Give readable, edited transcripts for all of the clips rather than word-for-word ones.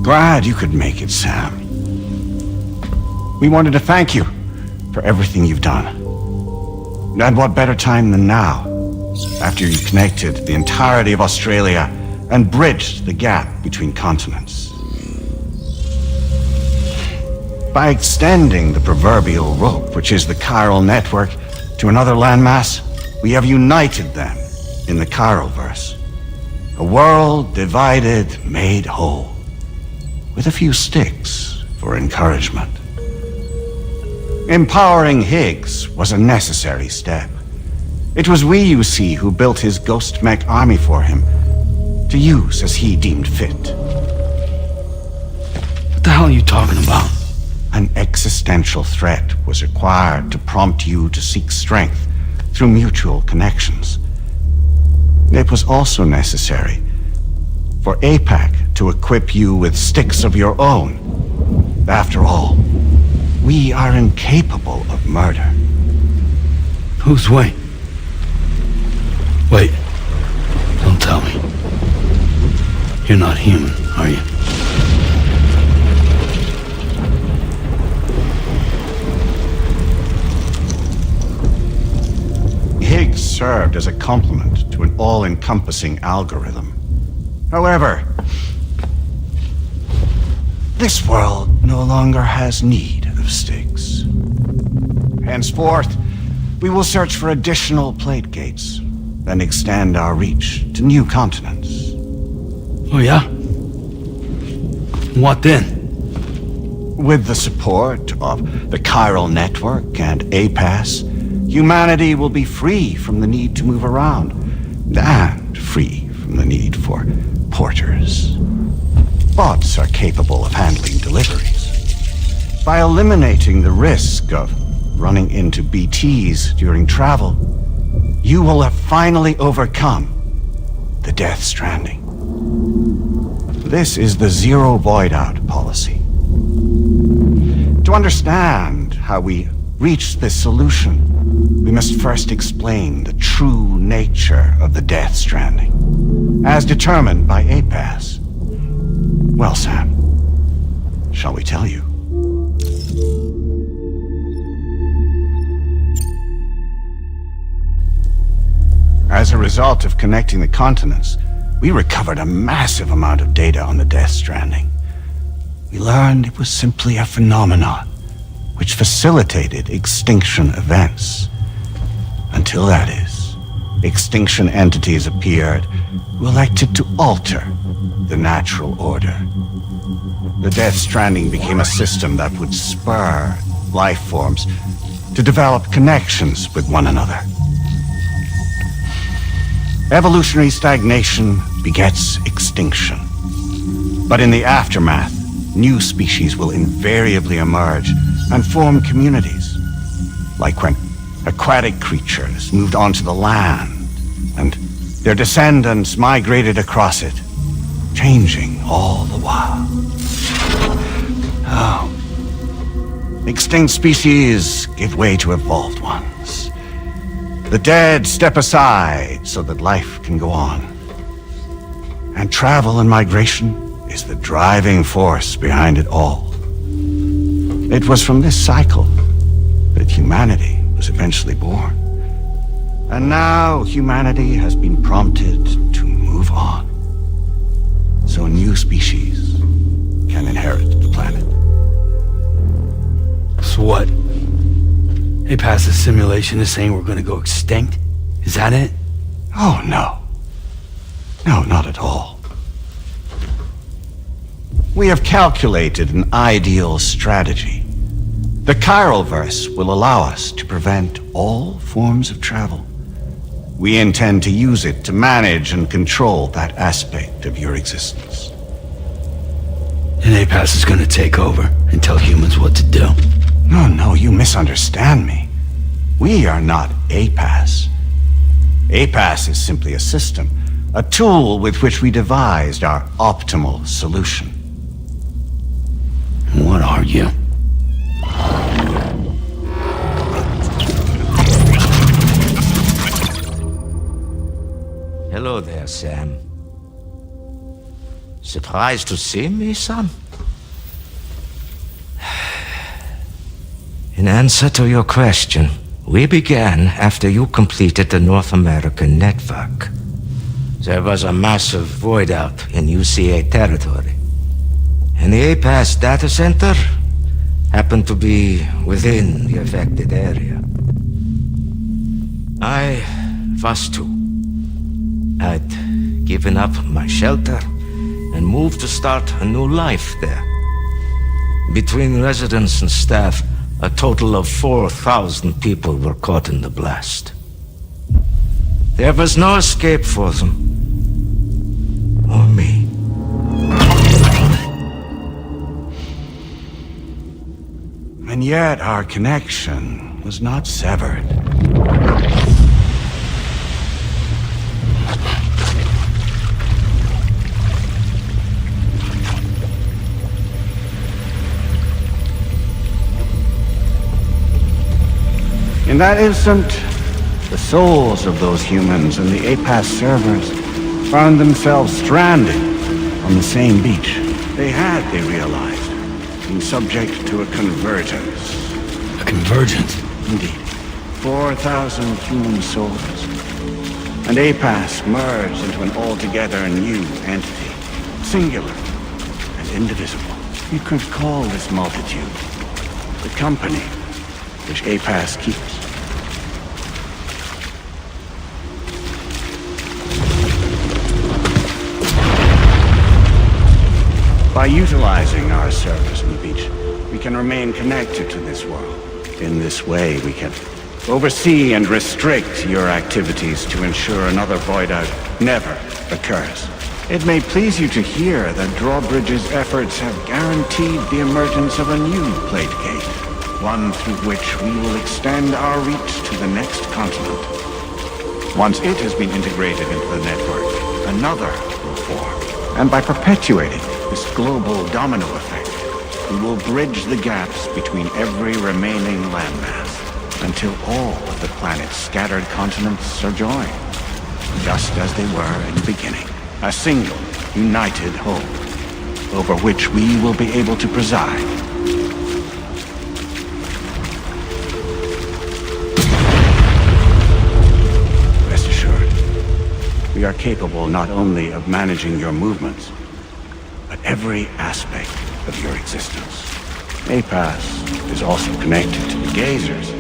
glad you could make it, Sam. We wanted to thank you for everything you've done. And what better time than now, after you connected the entirety of Australia and bridged the gap between continents. By extending the proverbial rope, which is the chiral network, to another landmass, we have united them in the Chiroverse. A world divided, made whole, with a few sticks for encouragement. Empowering Higgs was a necessary step. It was we, you see, who built his ghost mech army for him, to use as he deemed fit. What the hell are you talking about? An existential threat was required to prompt you to seek strength through mutual connections. It was also necessary for APAC to equip you with sticks of your own. After all, we are incapable of murder. Who's we? Wait, don't tell me. You're not human, are you? Higgs served as a complement to an all-encompassing algorithm. However, this world no longer has need of sticks. Henceforth, we will search for additional plate gates, then extend our reach to new continents. Oh yeah? What then? With the support of the chiral network and APAS, humanity will be free from the need to move around, and free from the need for porters. Bots are capable of handling deliveries. By eliminating the risk of running into BTs during travel, you will have finally overcome the Death Stranding. This is the zero void out policy. To understand how we reached this solution, we must first explain the true nature of the Death Stranding, as determined by APAS. Well, Sam, shall we tell you? As a result of connecting the continents, we recovered a massive amount of data on the Death Stranding. We learned it was simply a phenomenon which facilitated extinction events. Until that is, extinction entities appeared who elected to alter the natural order. The Death Stranding became a system that would spur life forms to develop connections with one another. Evolutionary stagnation begets extinction. But in the aftermath, new species will invariably emerge and form communities, like when aquatic creatures moved onto the land and their descendants migrated across it, changing all the while. Oh. Extinct species give way to evolved ones. The dead step aside so that life can go on. And travel and migration is the driving force behind it all. It was from this cycle that humanity was eventually born. And now humanity has been prompted to move on, so a new species can inherit the planet. So what? They passed the simulation is saying we're gonna go extinct? Is that it? Oh, no. No, not at all. We have calculated an ideal strategy. The Chiroverse will allow us to prevent all forms of travel. We intend to use it to manage and control that aspect of your existence. And APAS is gonna take over and tell humans what to do. No, you misunderstand me. We are not APAS. APAS is simply a system, a tool with which we devised our optimal solution. What are you? Hello there, Sam. Surprised to see me, son? In answer to your question, we began after you completed the North American network. There was a massive void out in UCA territory, and the APAS data center happened to be within the affected area. I was too. I'd given up my shelter and moved to start a new life there. Between residents and staff, a total of 4,000 people were caught in the blast. There was no escape for them. Or me. And yet our connection was not severed. In that instant, the souls of those humans and the APAS servers found themselves stranded on the same beach. They realized, been subject to a convergence. A convergence? Indeed. 4,000 human souls. And APAS merged into an altogether new entity. Singular and indivisible. You could call this multitude the company which APAS keeps. By utilizing our servers on the beach, we can remain connected to this world. In this way, we can oversee and restrict your activities to ensure another void out never occurs. It may please you to hear that Drawbridge's efforts have guaranteed the emergence of a new plate gate, one through which we will extend our reach to the next continent. Once it has been integrated into the network, another will form. And by perpetuating this global domino effect, we will bridge the gaps between every remaining landmass until all of the planet's scattered continents are joined, just as they were in the beginning. A single, united whole, over which we will be able to preside. Rest assured, we are capable not only of managing your movements, but every aspect of your existence. APAS is also connected to the gazers,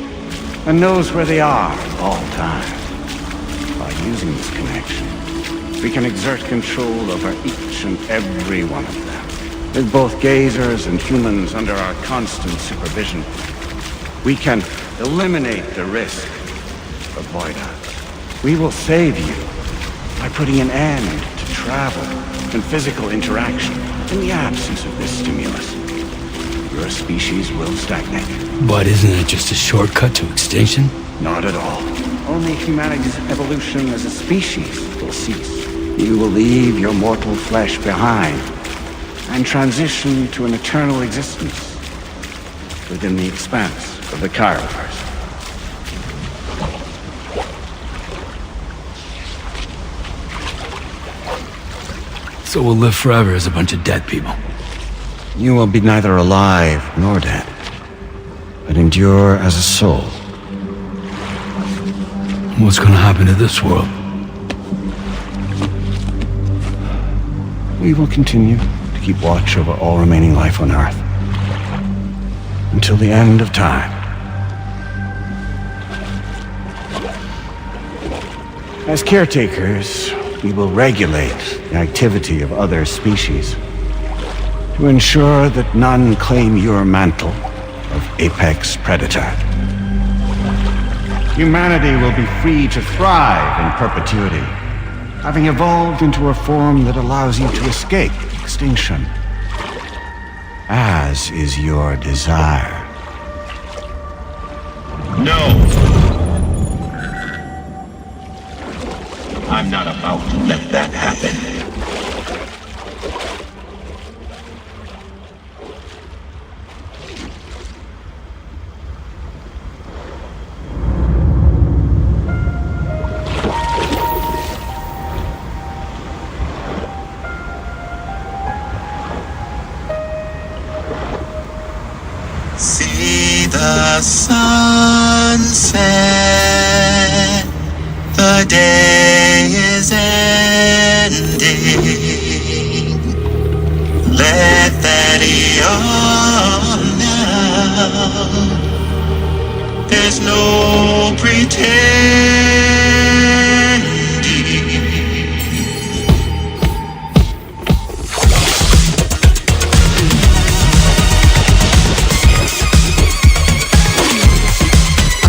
and knows where they are at all times. By using this connection, we can exert control over each and every one of them. With both gazers and humans under our constant supervision, we can eliminate the risk of void outs. We will save you by putting an end to travel and physical interaction. In the absence of this stimulus, your species will stagnate. But isn't it just a shortcut to extinction? Not at all. Only humanity's evolution as a species will cease. You will leave your mortal flesh behind and transition to an eternal existence within the expanse of the Chiroverse. So we'll live forever as a bunch of dead people. You will be neither alive nor dead, but endure as a soul. What's gonna happen to this world? We will continue to keep watch over all remaining life on Earth until the end of time. As caretakers, we will regulate the activity of other species to ensure that none claim your mantle of apex predator. Humanity will be free to thrive in perpetuity, having evolved into a form that allows you to escape extinction, as is your desire. No! I'm not about to let that happen. the sunset, the day is ending. Let that yawn now. There's no pretending.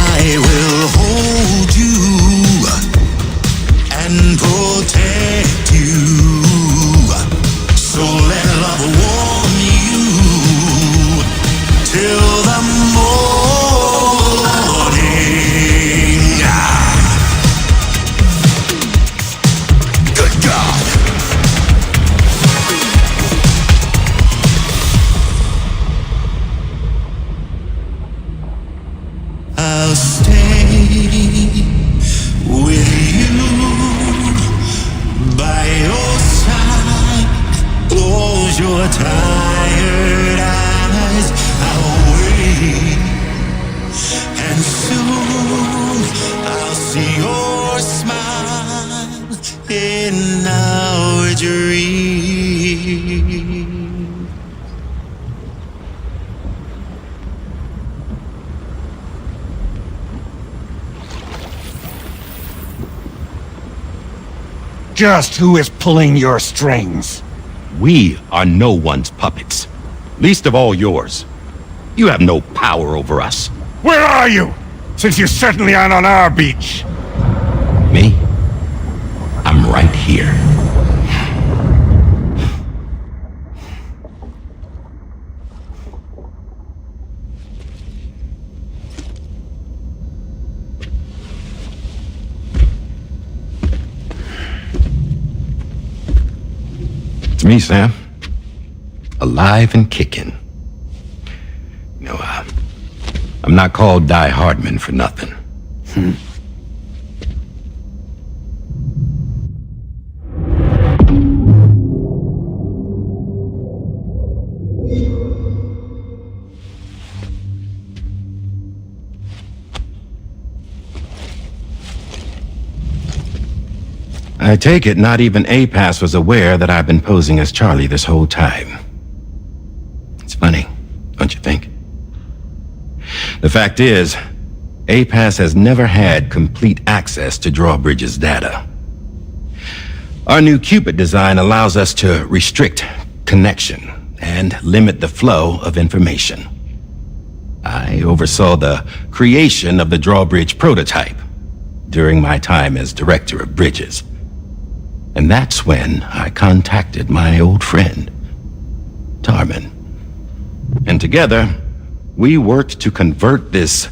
I will hold you and protect you. So let love warm you till the morning. Good God. I'll stay with you by your side. Close your tired eyes. I'll wait, and soon I'll see your smile in our dream. Just who is pulling your strings? We are no one's puppets. Least of all yours. You have no power over us. Where are you? Since you certainly aren't on our beach. Me? I'm right here. It's me, Sam. Alive and kicking. You know, I'm not called Die Hardman for nothing. I take it not even APAS was aware that I've been posing as Charlie this whole time. It's funny, don't you think? The fact is, APAS has never had complete access to Drawbridge's data. Our new Cupid design allows us to restrict connection and limit the flow of information. I oversaw the creation of the Drawbridge prototype during my time as Director of Bridges. And that's when I contacted my old friend, Tarman. And together, we worked to convert this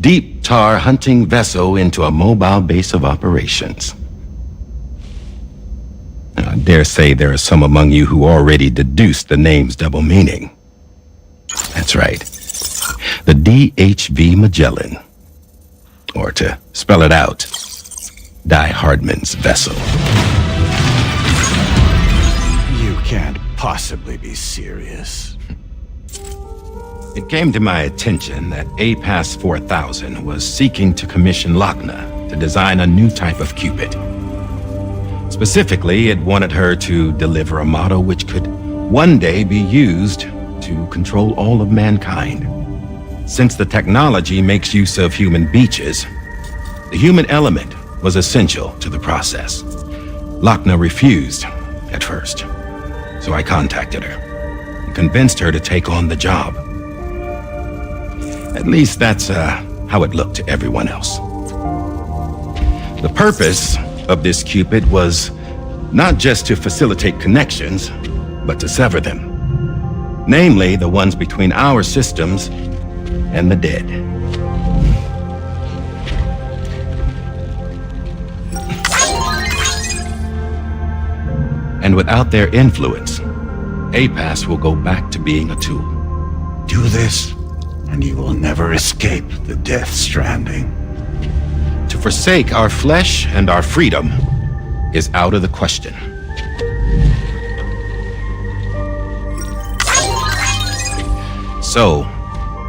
deep tar hunting vessel into a mobile base of operations. I dare say there are some among you who already deduced the name's double meaning. That's right. The DHV Magellan. Or to spell it out, Die Hardman's vessel. You can't possibly be serious. It came to my attention that APAS 4000 was seeking to commission Lochna to design a new type of Cupid. Specifically, it wanted her to deliver a model which could one day be used to control all of mankind. Since the technology makes use of human beaches, the human element was essential to the process. Lochna refused at first, so I contacted her and convinced her to take on the job. At least that's how it looked to everyone else. The purpose of this Cupid was not just to facilitate connections, but to sever them. Namely, the ones between our systems and the dead. And without their influence, APAS will go back to being a tool. Do this, and you will never escape the death stranding. To forsake our flesh and our freedom is out of the question. So,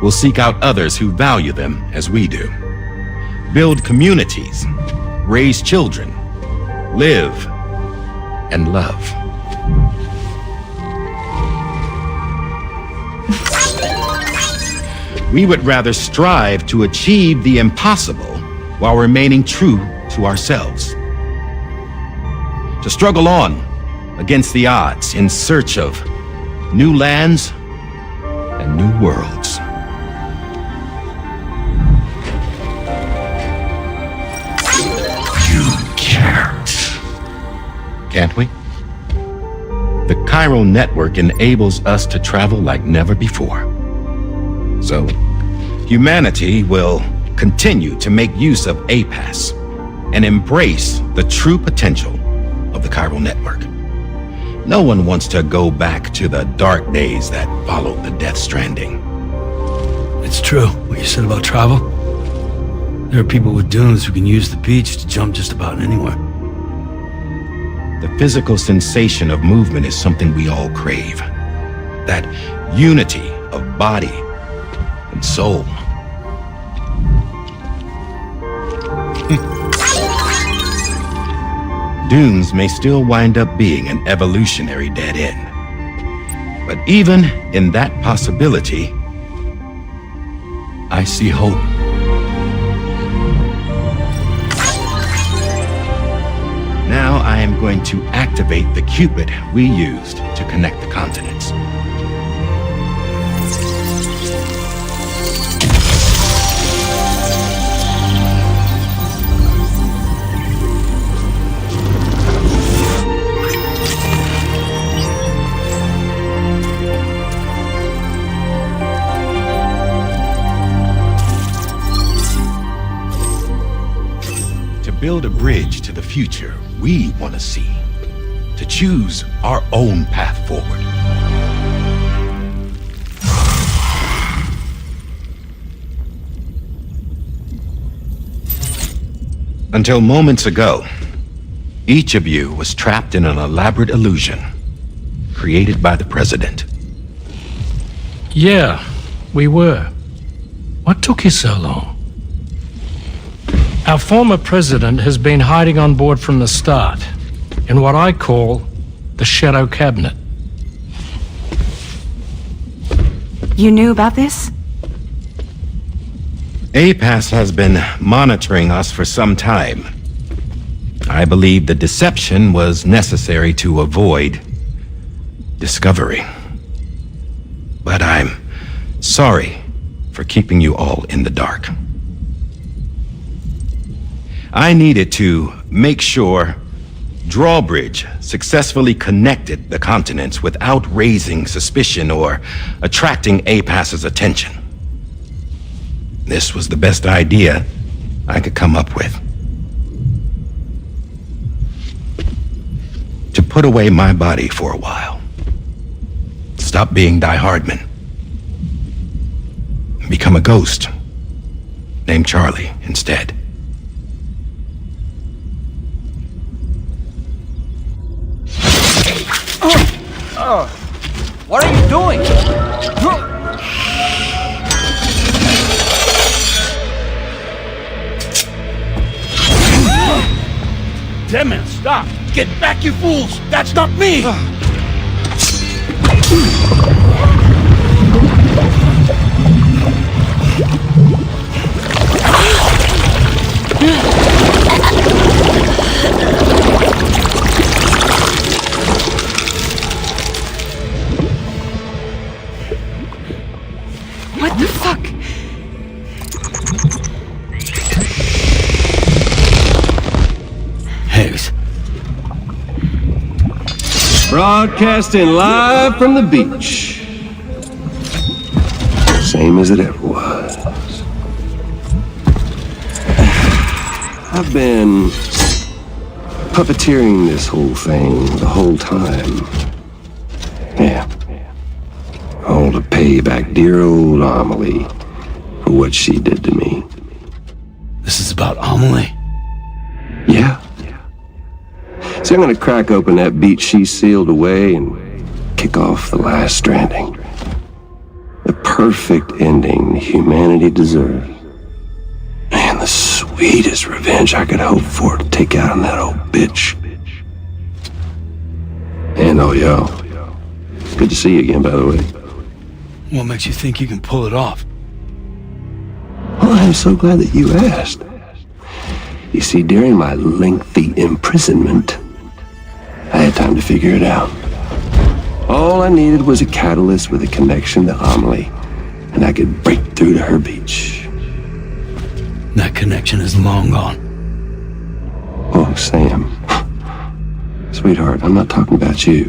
will seek out others who value them as we do. Build communities, raise children, live and love. We would rather strive to achieve the impossible while remaining true to ourselves. To struggle on against the odds in search of new lands and new worlds. You can't. Can't we? The chiral network enables us to travel like never before. So, humanity will continue to make use of APAS and embrace the true potential of the chiral network. No one wants to go back to the dark days that followed the Death Stranding. It's true, what you said about travel. There are people with dunes who can use the beach to jump just about anywhere. The physical sensation of movement is something we all crave. That unity of body and soul. Dunes may still wind up being an evolutionary dead end. But even in that possibility, I see hope. Now I am going to activate the Cupid we used to connect the continents. Build a bridge to the future we want to see, to choose our own path forward. Until moments ago, each of you was trapped in an elaborate illusion created by the President. Yeah, we were. What took you so long? Our former president has been hiding on board from the start, in what I call the Shadow Cabinet. You knew about this? APAS has been monitoring us for some time. I believe the deception was necessary to avoid discovery. But I'm sorry for keeping you all in the dark. I needed to make sure Drawbridge successfully connected the continents without raising suspicion or attracting APAS's attention. This was the best idea I could come up with. To put away my body for a while. Stop being Die Hardman. Become a ghost. Named Charlie instead. What are you doing? Damn man, stop! Get back, you fools! That's not me! What the fuck? Haze. Broadcasting live from the beach. Same as it ever was. I've been puppeteering this whole thing the whole time. Yeah. All to pay back dear old Amelie for what she did to me. This is about Amelie? Yeah. So I'm gonna crack open that beach she sealed away and kick off the last stranding. The perfect ending humanity deserves. Man, the sweetest revenge I could hope for to take out on that old bitch. And oh, yo. Good to see you again, by the way. What makes you think you can pull it off? Well, I'm so glad that you asked. You see, during my lengthy imprisonment, I had time to figure it out. All I needed was a catalyst with a connection to Amelie, and I could break through to her beach. That connection is long gone. Oh, Sam. Sweetheart, I'm not talking about you.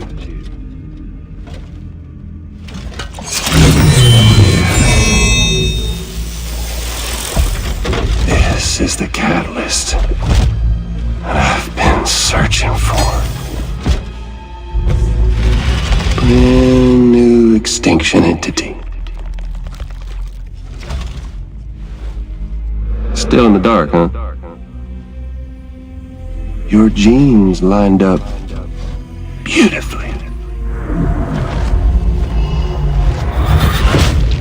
This is the catalyst that I've been searching for. Brand new extinction entity. Still in the dark, huh? Your genes lined up beautifully.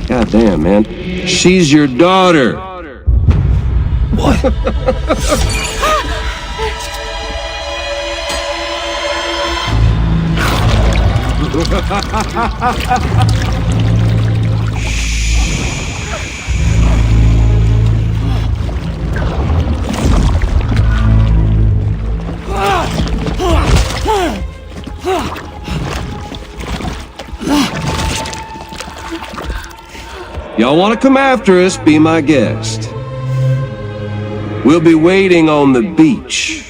Goddamn, man. She's your daughter. What? Y'all want to come after us, be my guest. We'll be waiting on the beach.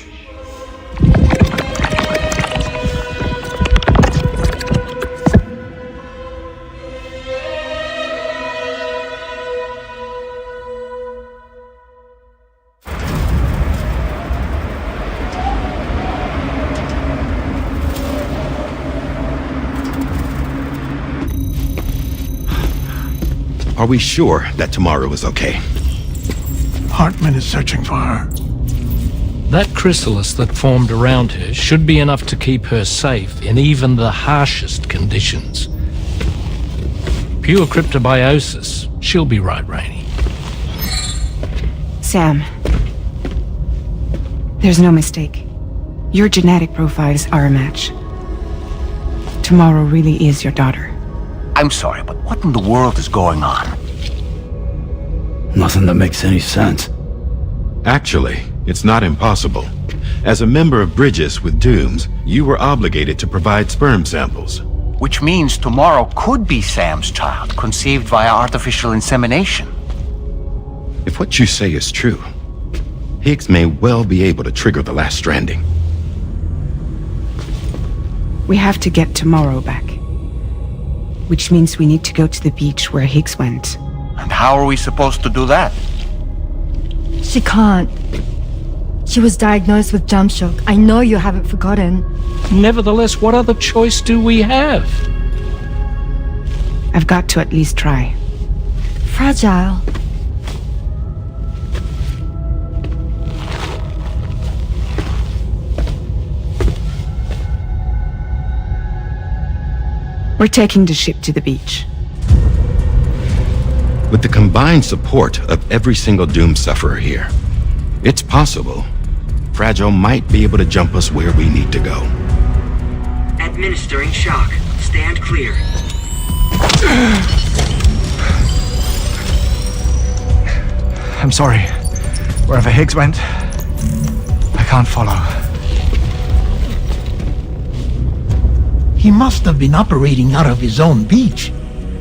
Are we sure that tomorrow is okay? Hartman is searching for her. That chrysalis that formed around her should be enough to keep her safe in even the harshest conditions. Pure cryptobiosis. She'll be right, Rainey. Sam. There's no mistake. Your genetic profiles are a match. Tomorrow really is your daughter. I'm sorry, but what in the world is going on? Nothing that makes any sense. Actually, it's not impossible. As a member of Bridges with Dooms, you were obligated to provide sperm samples. Which means tomorrow could be Sam's child, conceived via artificial insemination. If what you say is true, Higgs may well be able to trigger the last stranding. We have to get Tomorrow back. Which means we need to go to the beach where Higgs went. And how are we supposed to do that? She can't. She was diagnosed with jump shock. I know you haven't forgotten. Nevertheless, what other choice do we have? I've got to at least try. Fragile. We're taking the ship to the beach. With the combined support of every single Doom sufferer here, it's possible Fragile might be able to jump us where we need to go. Administering shock. Stand clear. I'm sorry. Wherever Higgs went, I can't follow. He must have been operating out of his own beach,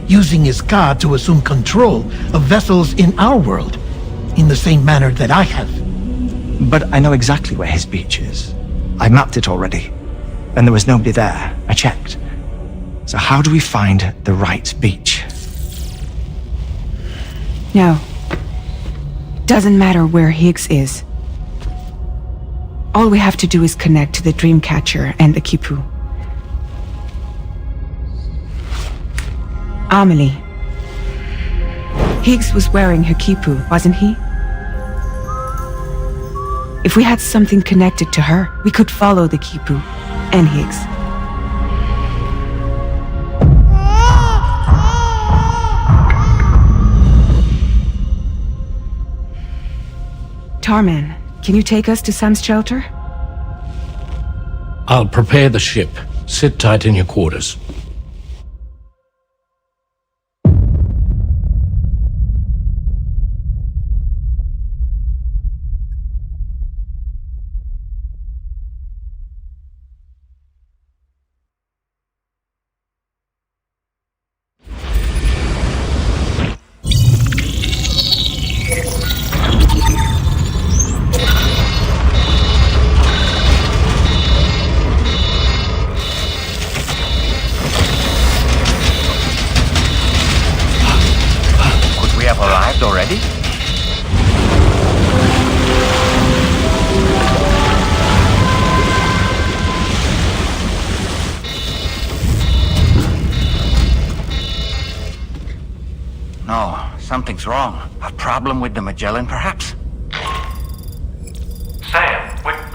using his car to assume control of vessels in our world, in the same manner that I have. But I know exactly where his beach is. I mapped it already, and there was nobody there. I checked. So how do we find the right beach? No. Doesn't matter where Higgs is. All we have to do is connect to the Dreamcatcher and the Kipu. Amelie. Higgs was wearing her Kipu, wasn't he? If we had something connected to her, we could follow the Kipu and Higgs. Tarman, can you take us to Sam's shelter? I'll prepare the ship. Sit tight in your quarters. Arrived already? No, something's wrong. A problem with the Magellan, perhaps? Sam, with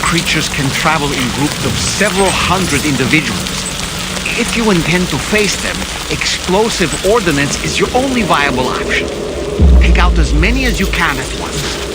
creatures can travel in groups of several hundred individuals. If you intend to face them, explosive ordnance is your only viable option. Take out as many as you can at once.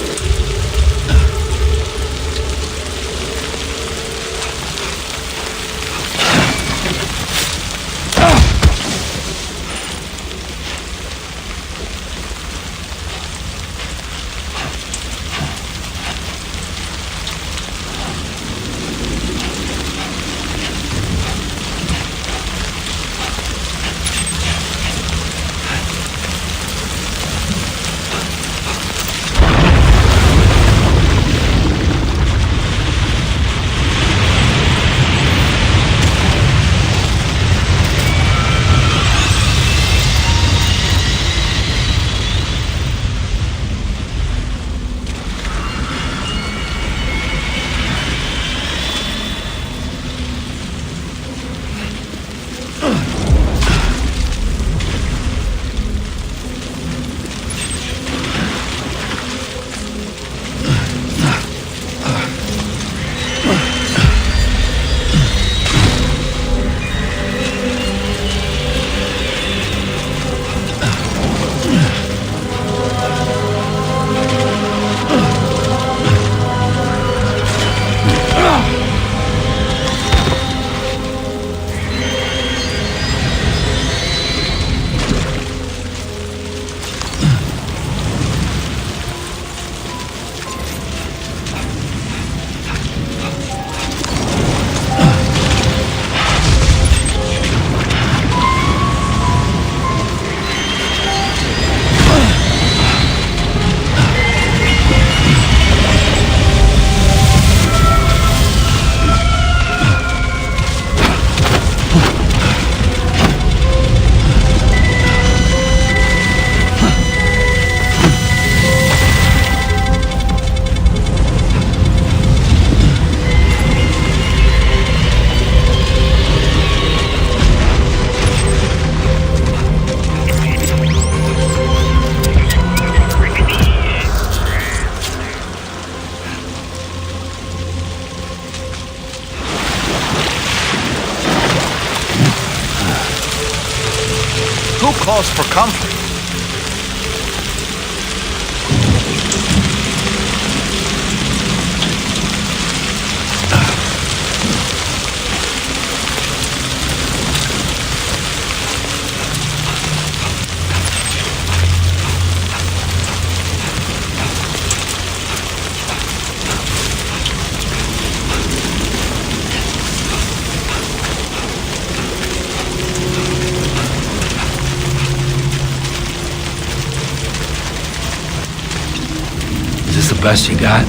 Who calls for comfort? Is this the best you got?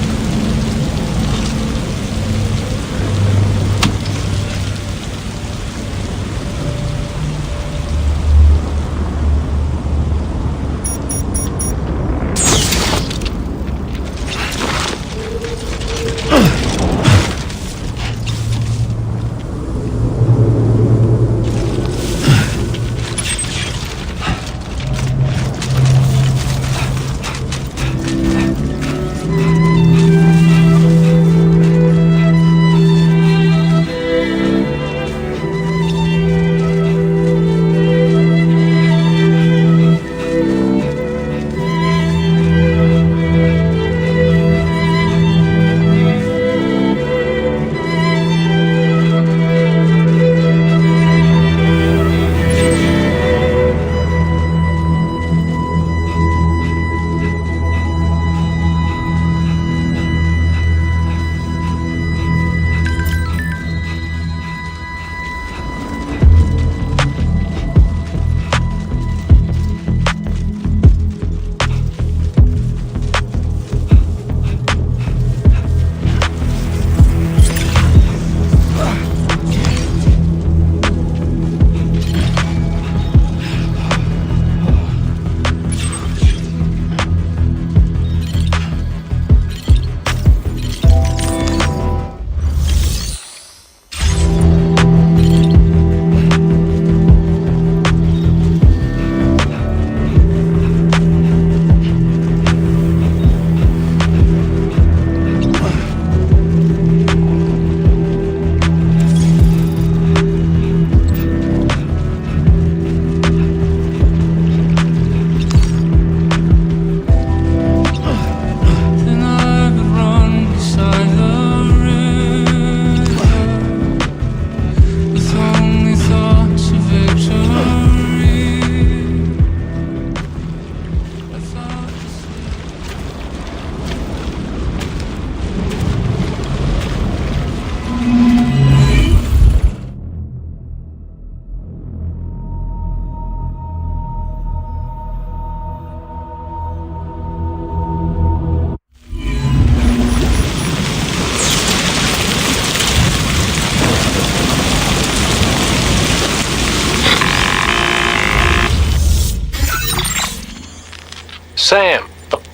Sam,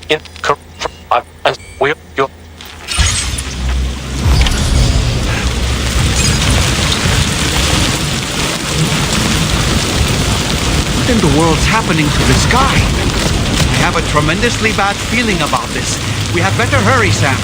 and you're... What in the world's happening to this guy? I have a tremendously bad feeling about this. We had better hurry, Sam.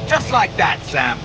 Just like that, Sam.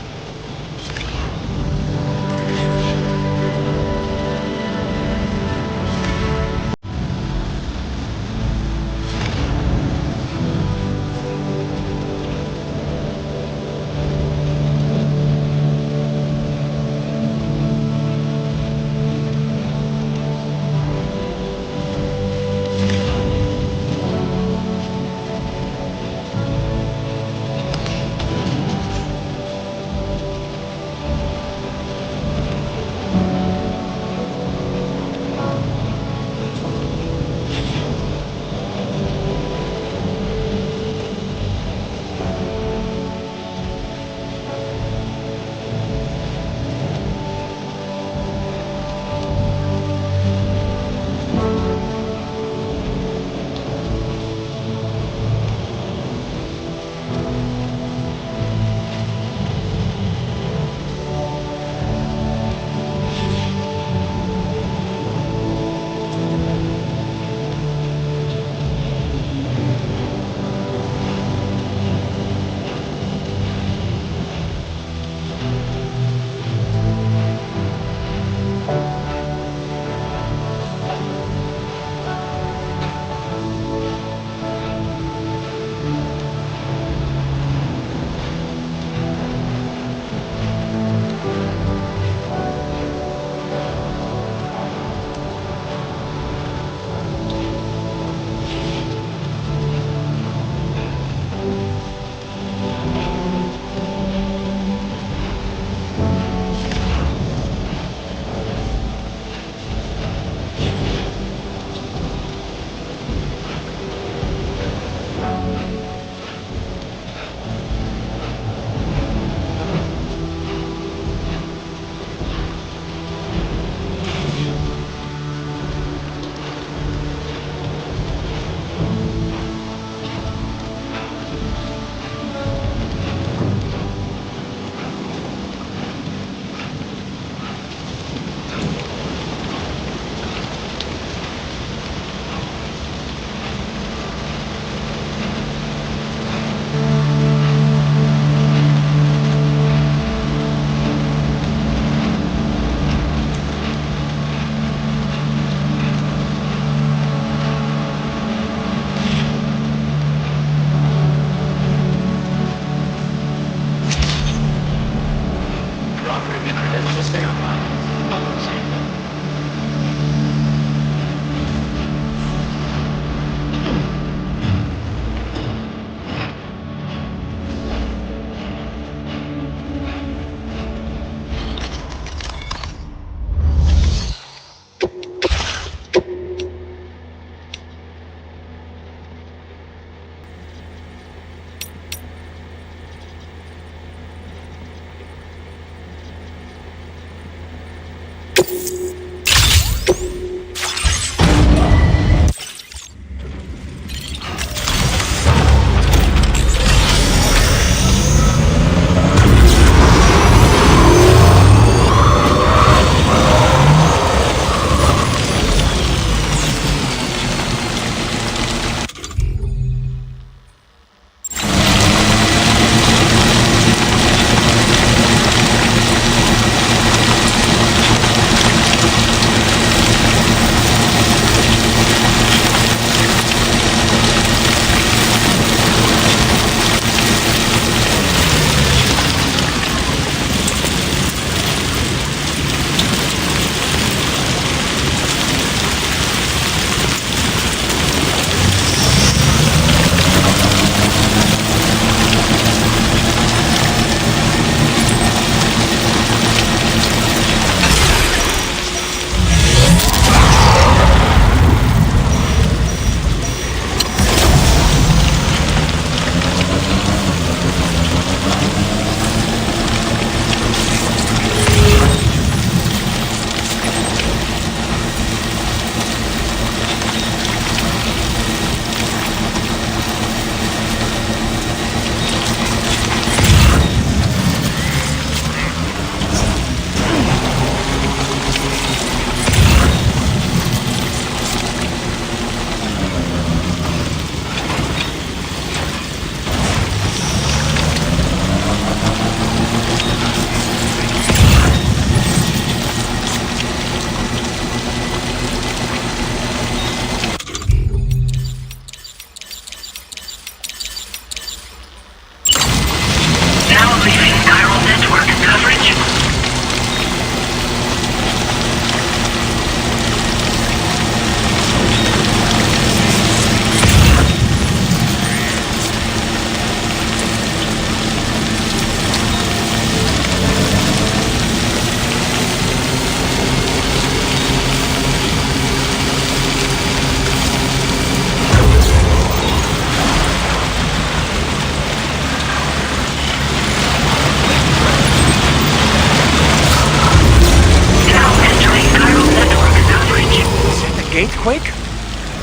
Quick?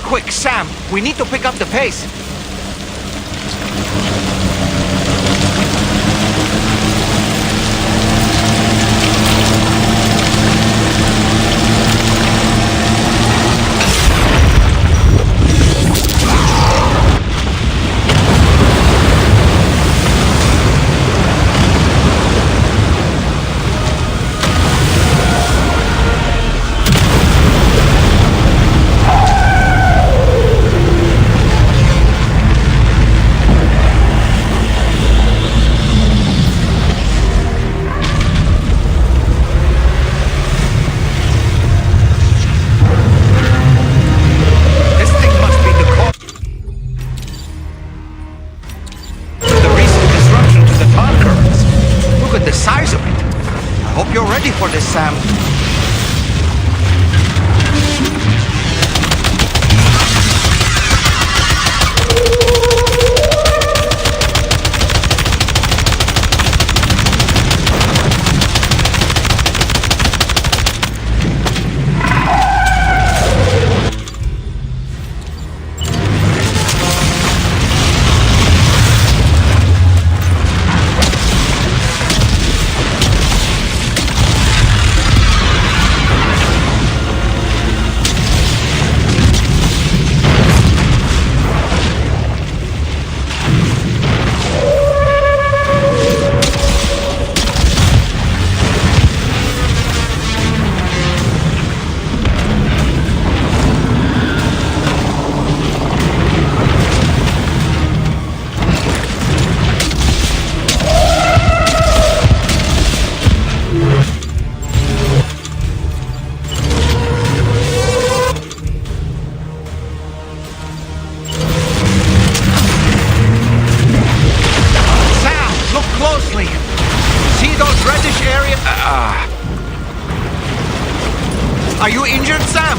Quick, Sam, we need to pick up the pace. For this, Sam. Are you injured, Sam?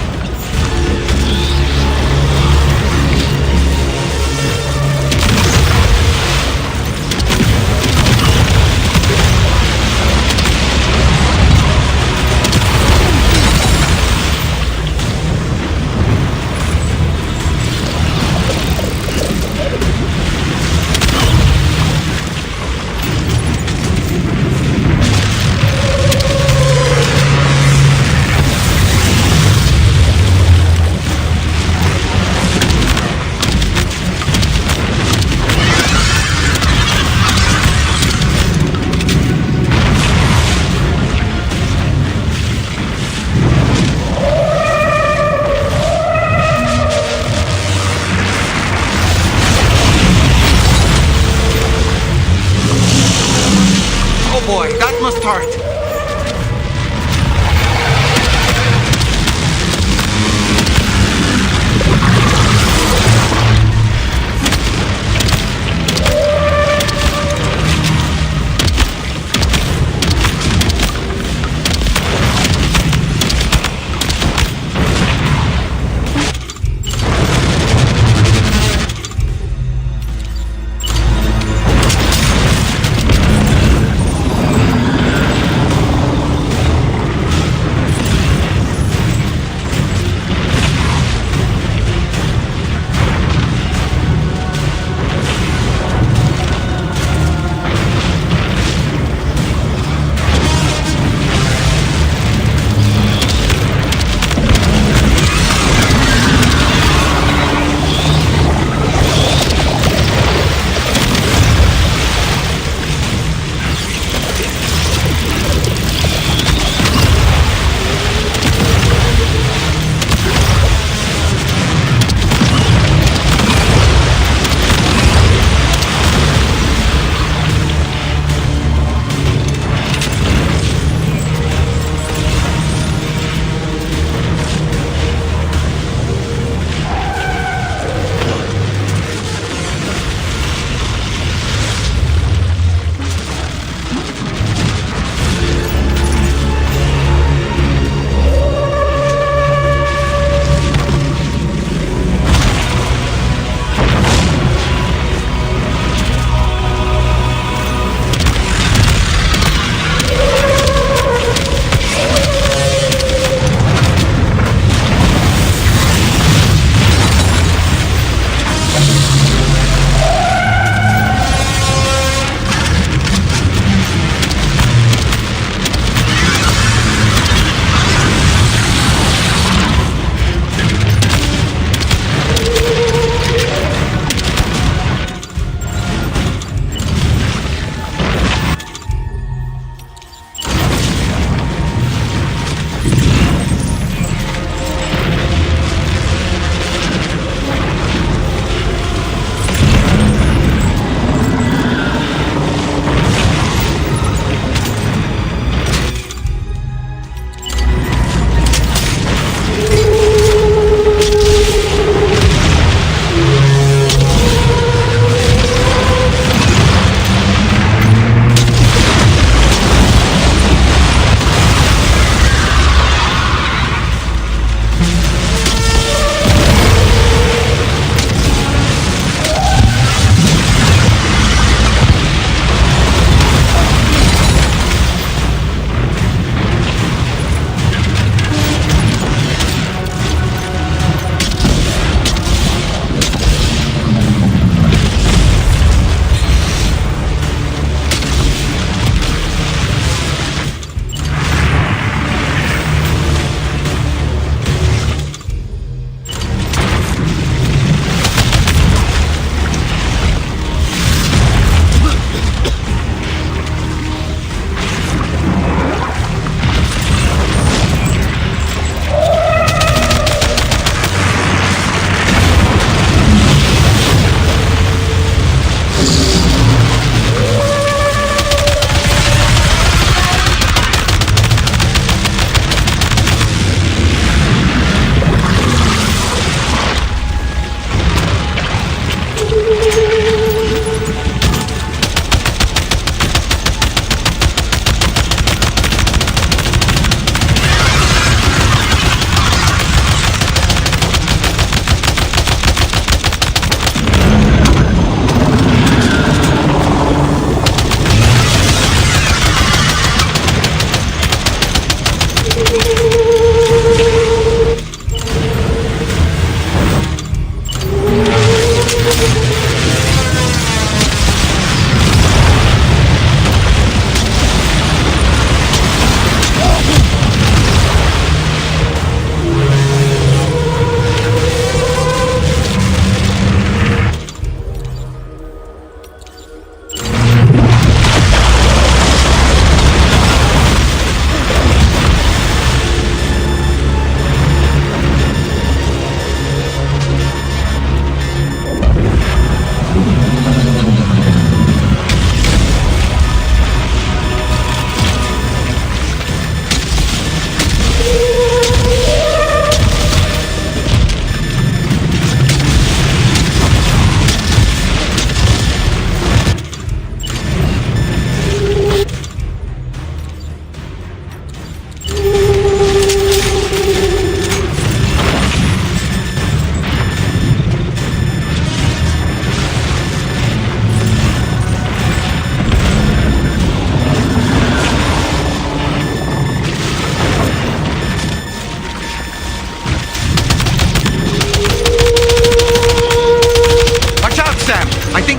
start.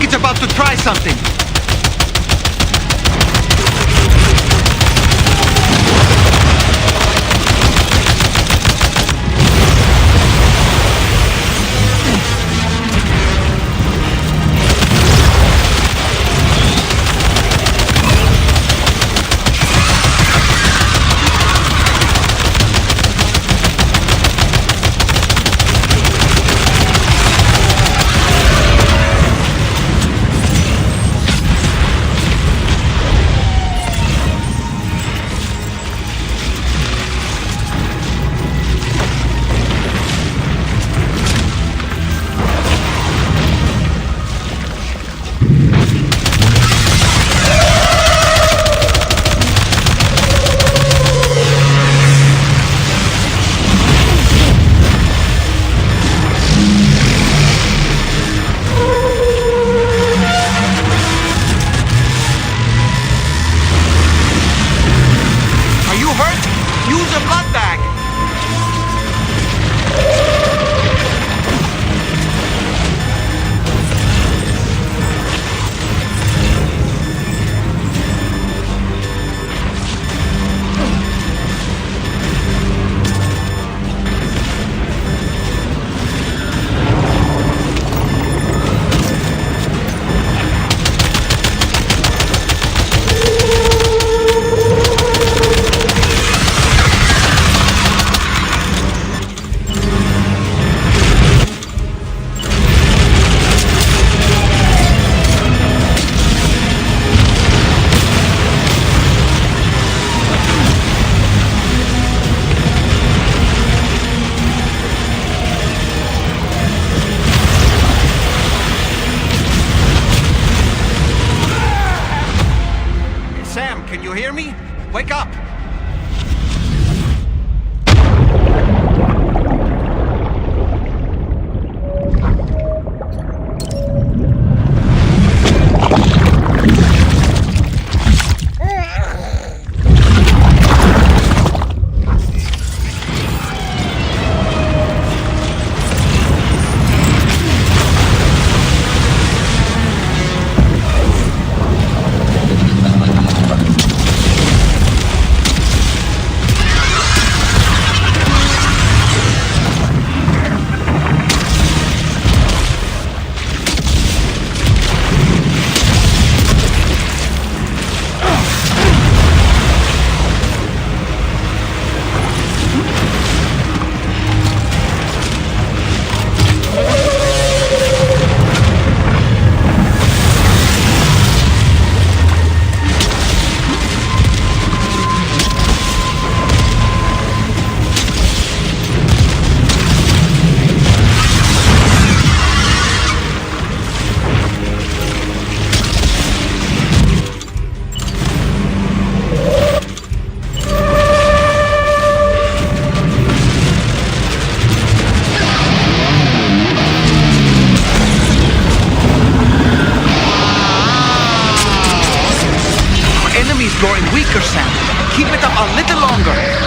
think it's about to try something. Wake up! Growing weaker, Sam. Keep it up a little longer.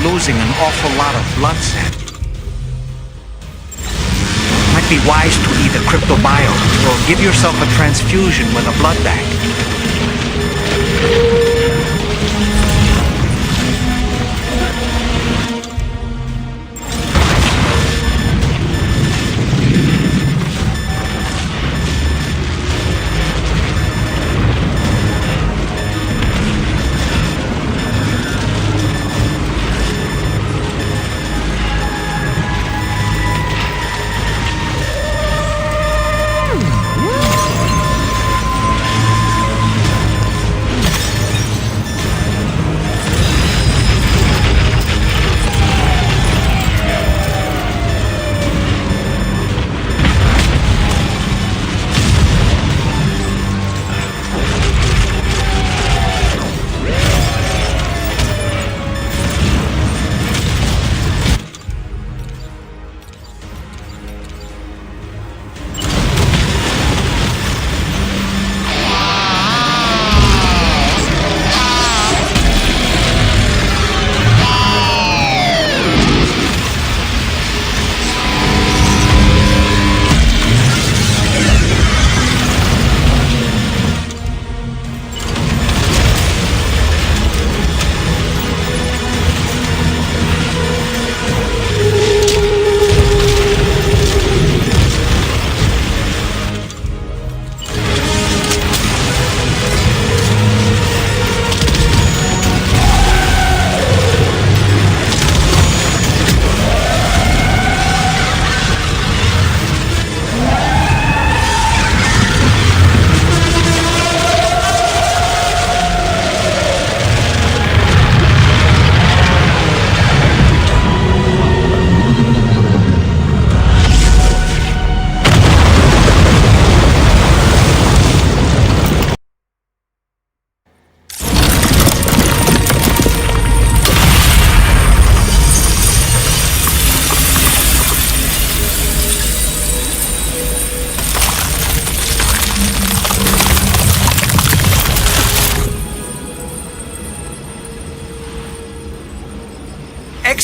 Losing an awful lot of blood, Sam. Might be wise to either cryptobio or give yourself a transfusion with a blood bag.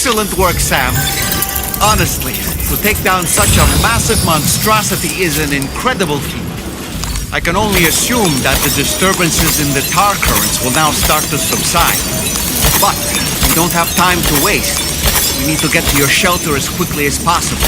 Excellent work, Sam. Honestly, to take down such a massive monstrosity is an incredible feat. I can only assume that the disturbances in the tar currents will now start to subside. But we don't have time to waste. We need to get to your shelter as quickly as possible.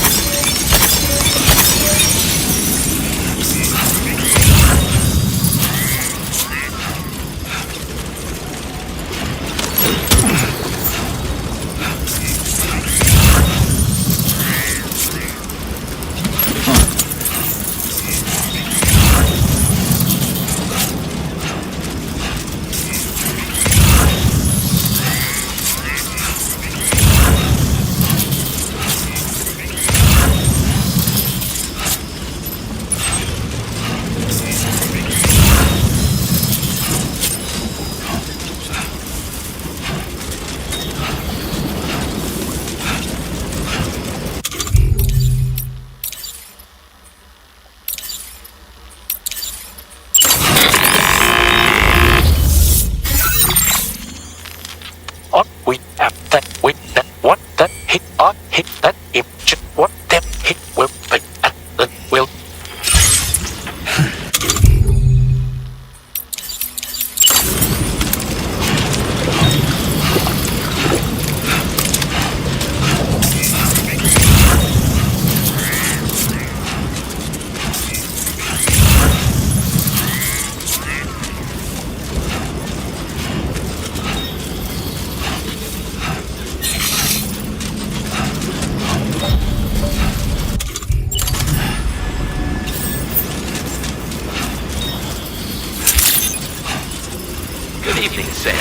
Good evening, Sam.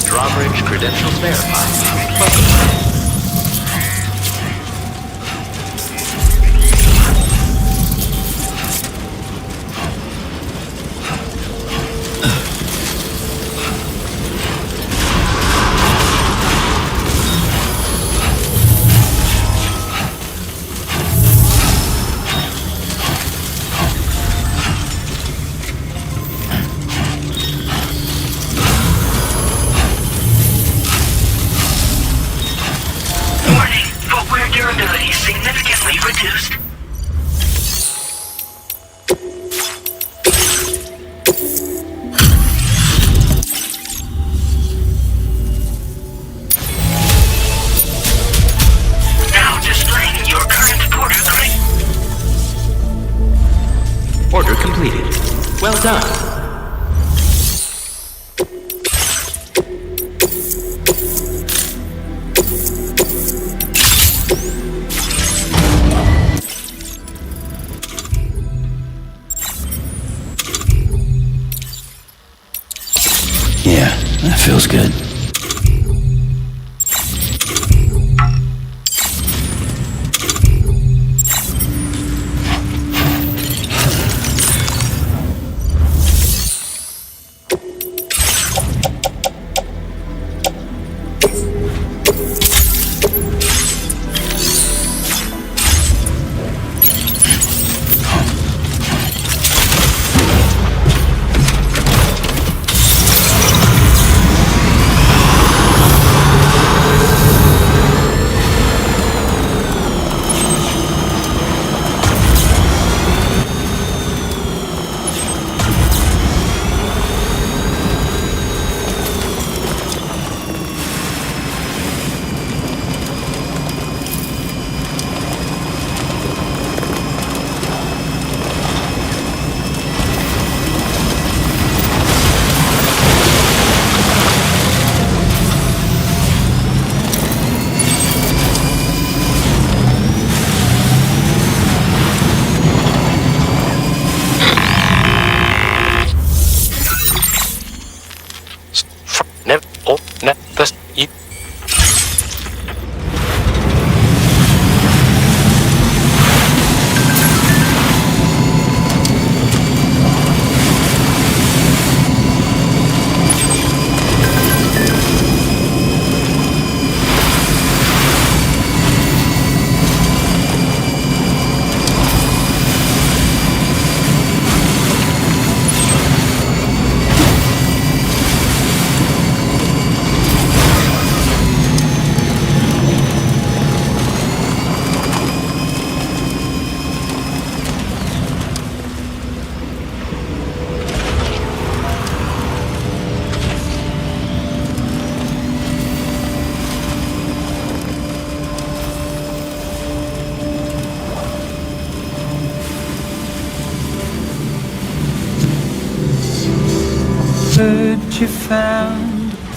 Drawbridge credentials verified. Welcome, Sam. Durability significantly reduced. Now displaying your current Order completed. Well done. Yeah, that feels good.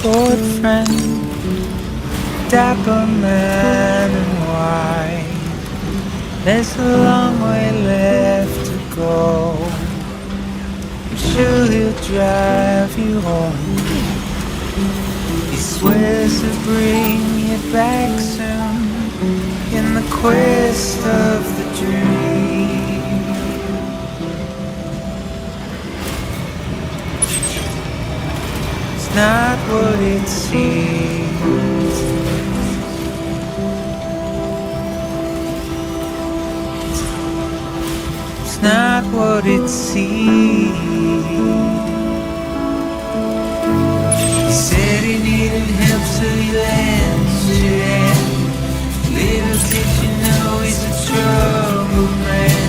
old friend, dapper man in white. There's a long way left to go. I'm sure he'll drive you home. He swears to bring you back soon in the quest of the dream. It's not what it seems. It's not what it seems. He said he needed help, so he lends you hand. Little did you know he's a trouble man,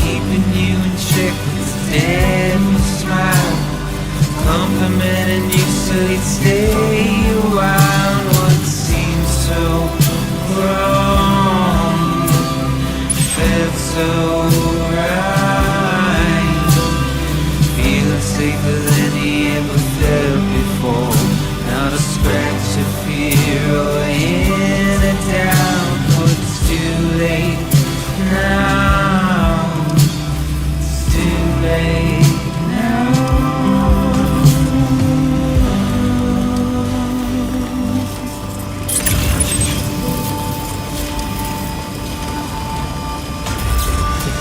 keeping you in check with his deadly smile, complimenting you so he'd stay around. What seemed so wrong felt so right, feeling safer than he ever felt before. Not a scratch of fear or any doubt. But it's too late now. It's too late now.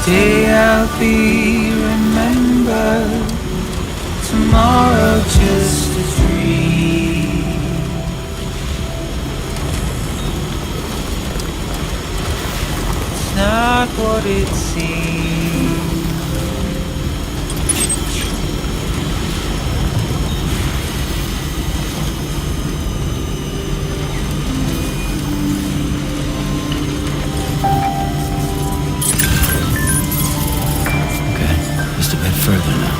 Today I'll be remembered, tomorrow just a dream. It's not what it seems. Okay, just a bit further now.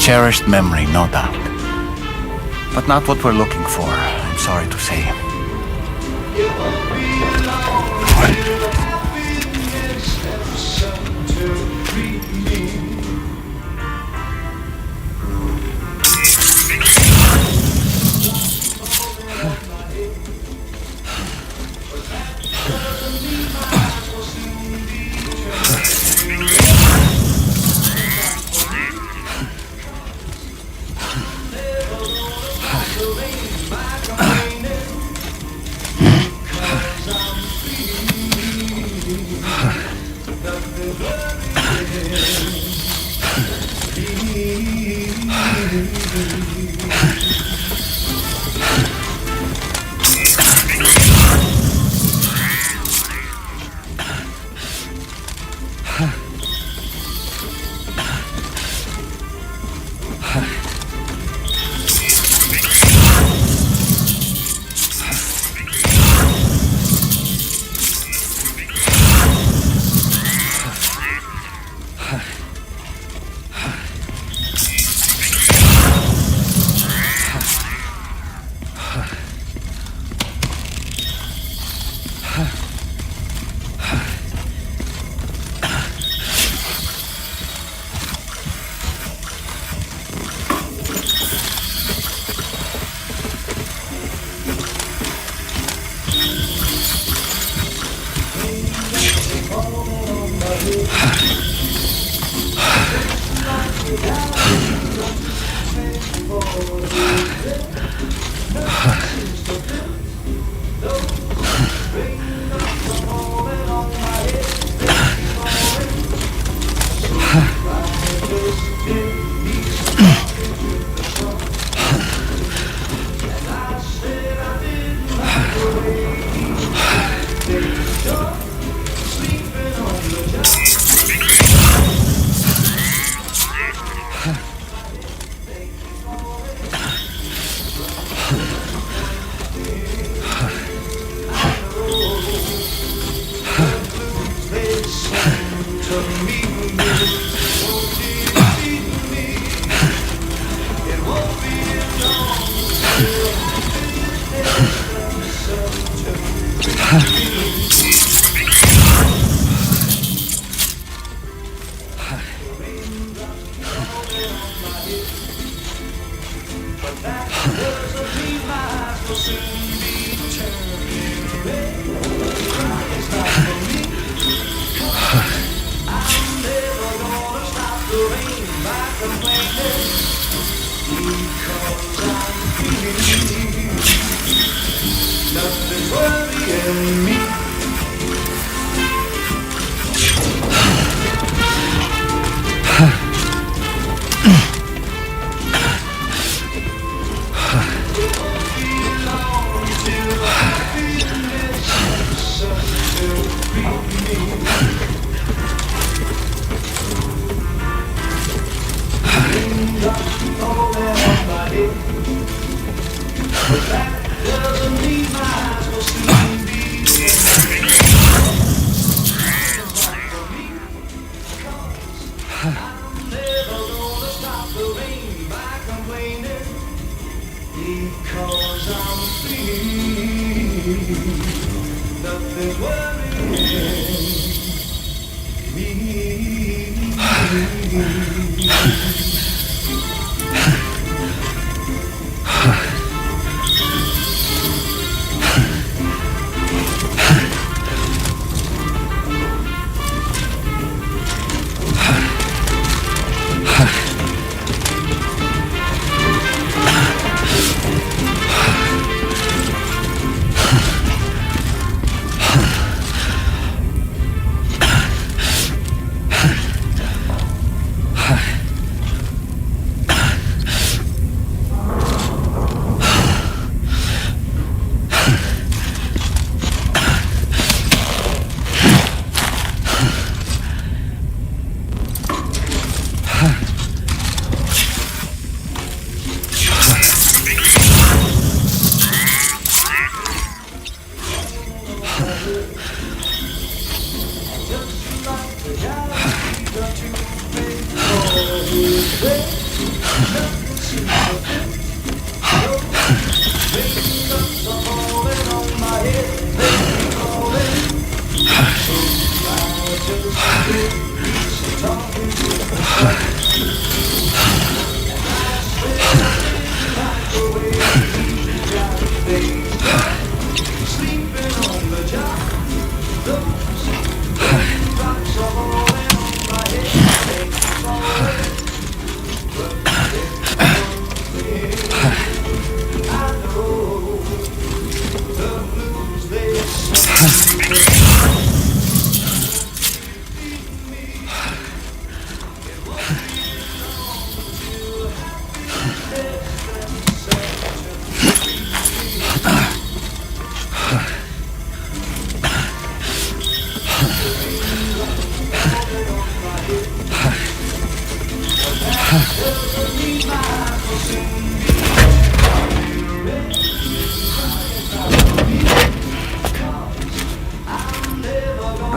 Cherished memory, no doubt. But not what we're looking for, I'm sorry to say.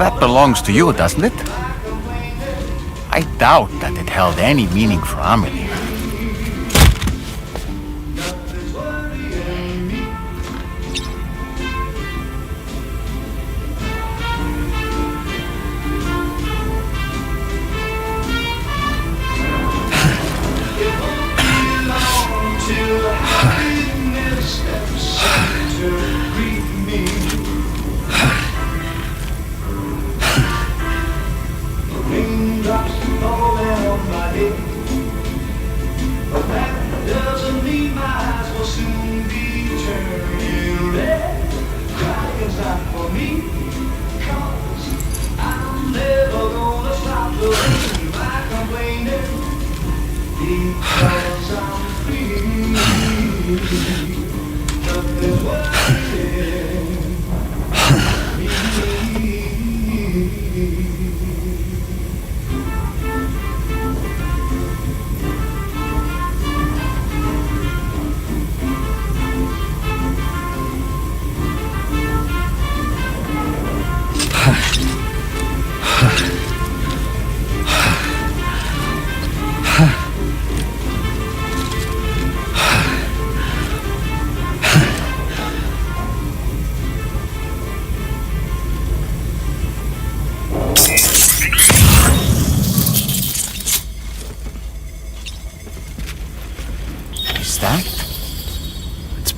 That belongs to you, doesn't it? I doubt that it held any meaning for Amelie.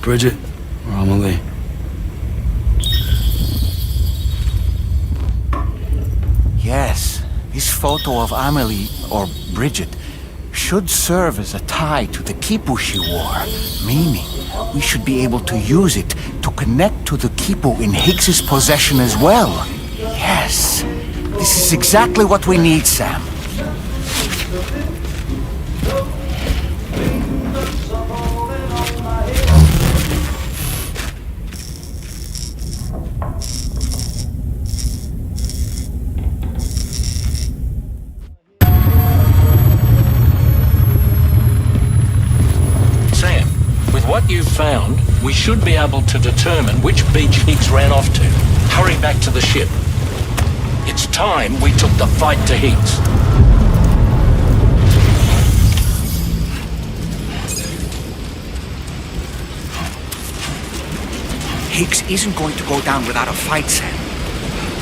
Bridget or Amelie? Yes, this photo of Amelie, or Bridget, should serve as a tie to the quipu she wore, meaning we should be able to use it to connect to the quipu in Higgs's possession as well. Yes, this is exactly what we need, Sam. What you've found, we should be able to determine which beach Higgs ran off to. Hurry back to the ship. It's time we took the fight to Higgs. Higgs isn't going to go down without a fight, Sam.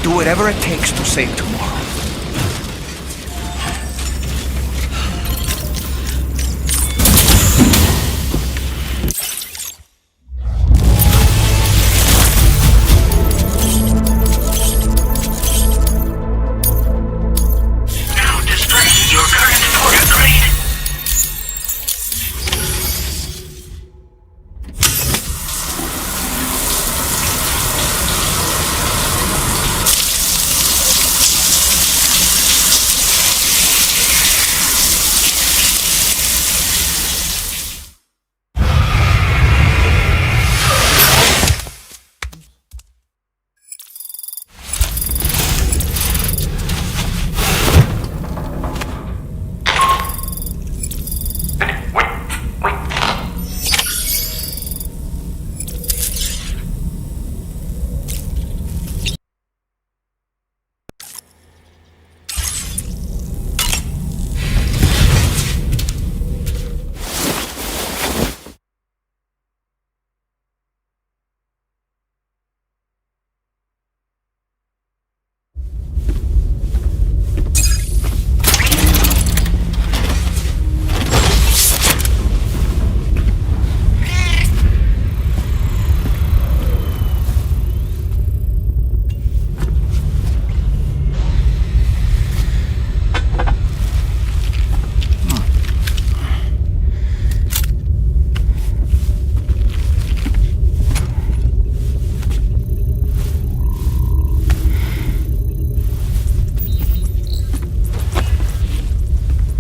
Do whatever it takes to save tomorrow.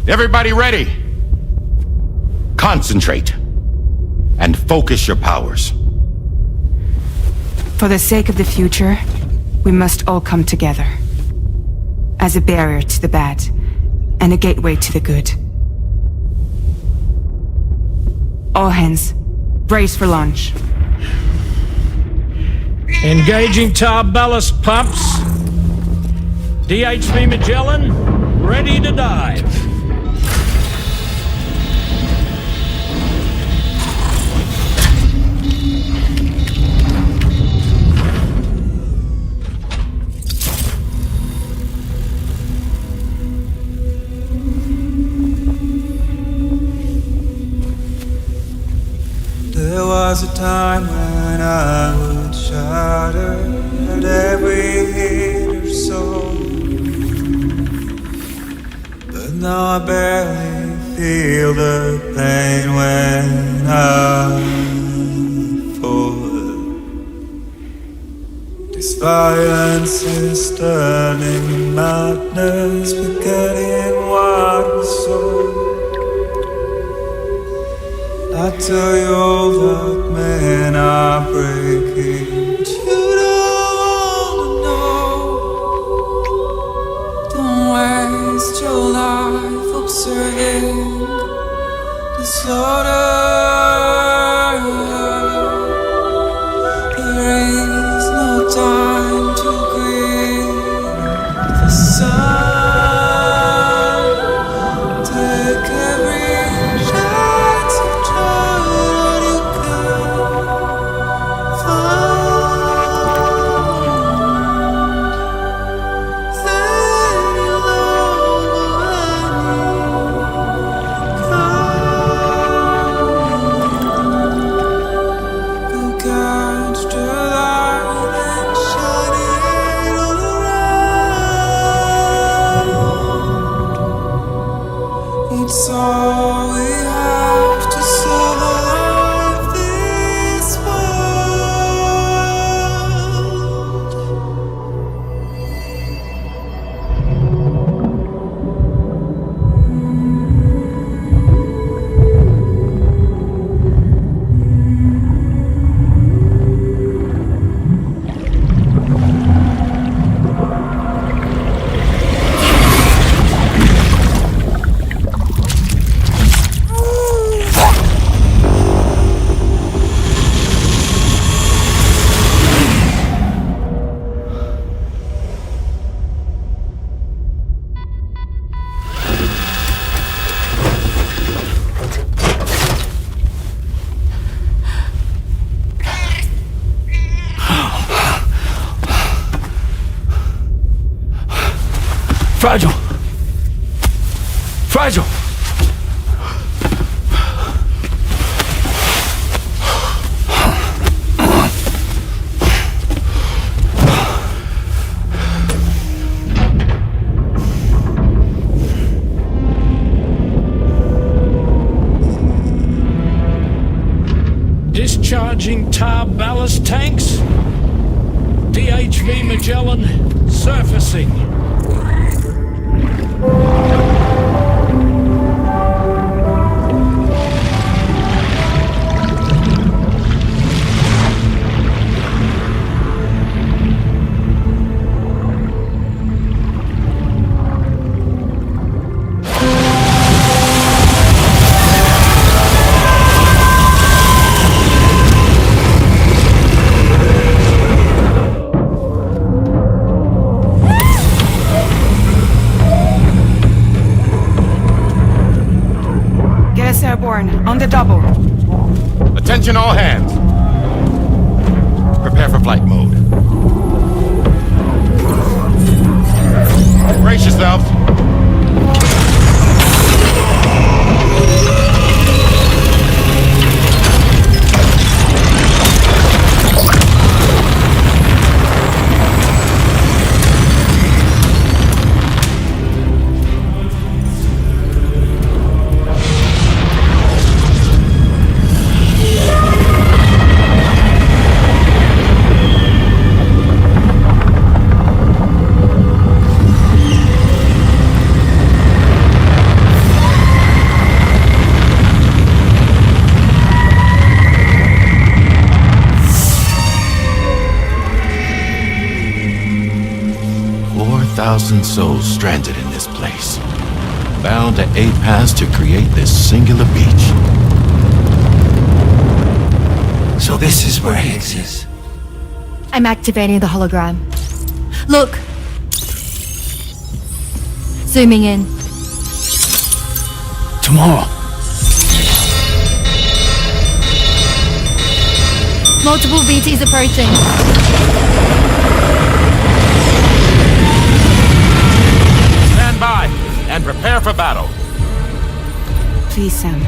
Everybody ready? Concentrate and focus your powers. For the sake of the future, we must all come together. As a barrier to the bad, and a gateway to the good. All hands, brace for launch. Engaging tar ballast pumps. DHV Magellan, ready to dive. There was a time when I would shatter at every hater's soul, but now I barely feel the pain when I fall. This violence is turning madness, forgetting what was sold. I tell you all that men are breaking, but you don't wanna know. Don't waste your life observing the slaughter. There is no time to grieve the sun. Take every chance of joy you can find. Then you'll know when you come. Fragile! Fragile! Discharging tar ballast tanks. DHV Magellan surfacing. Airborne, on the double. Attention all hands. Prepare for flight mode. Brace yourselves. Souls stranded in this place, bound to 8 paths to create this singular beach. So this is where Higgs is. I'm activating the hologram. Look! Zooming in. Tomorrow. Multiple VTs approaching. By and prepare for battle. Please, Sam.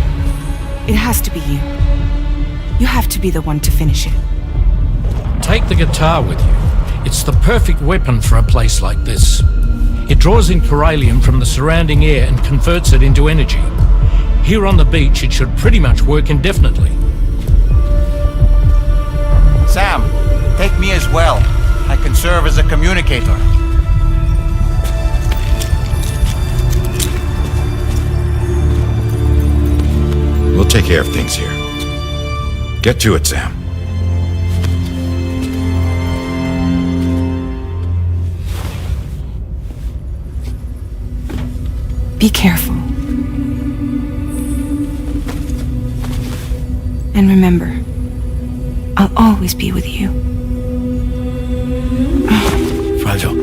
It has to be you. You have to be the one to finish it. Take the guitar with you. It's the perfect weapon for a place like this. It draws in chiralium from the surrounding air and converts it into energy. Here on the beach, it should pretty much work indefinitely. Sam, take me as well. I can serve as a communicator. We'll take care of things here. Get to it, Sam. Be careful. And remember, I'll always be with you. Fragile.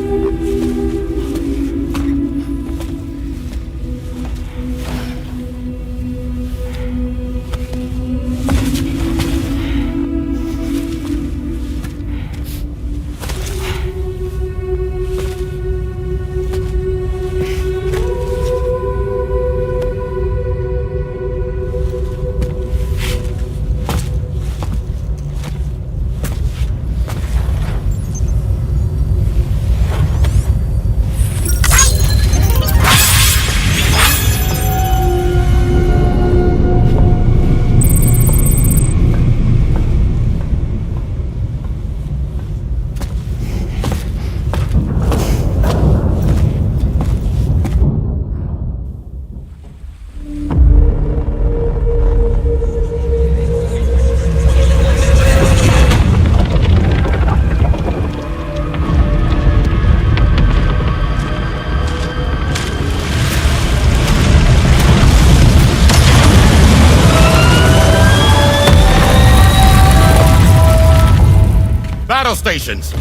Battle stations.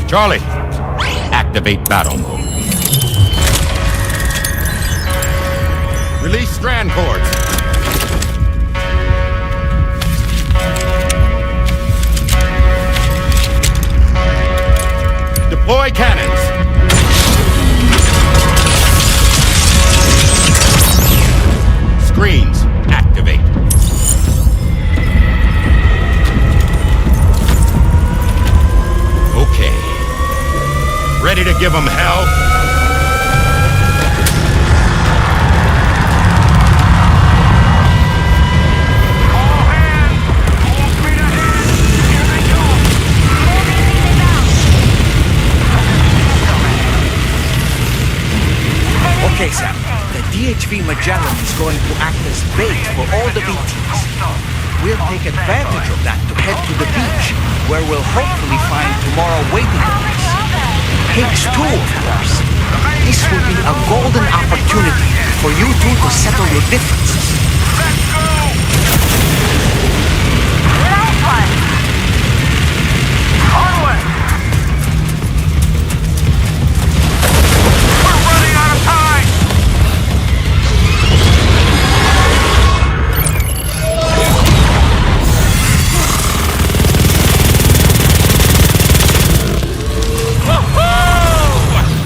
Charlie, activate battle mode. Release strand cords. Deploy cannons. give them hell? Okay, Sam. The DHV Magellan is going to act as bait for all the BTs. We'll take advantage of that to head to the beach, where we'll hopefully find tomorrow waiting for us. Higgs too, of course. This will be a golden opportunity for you two to settle your differences. Onward! We're running out of time!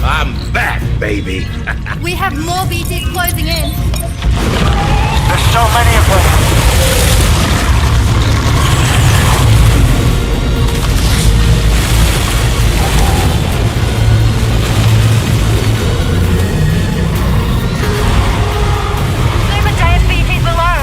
I'm back, baby. We have more BTs closing in. There's so many of them. Super giant BTs below.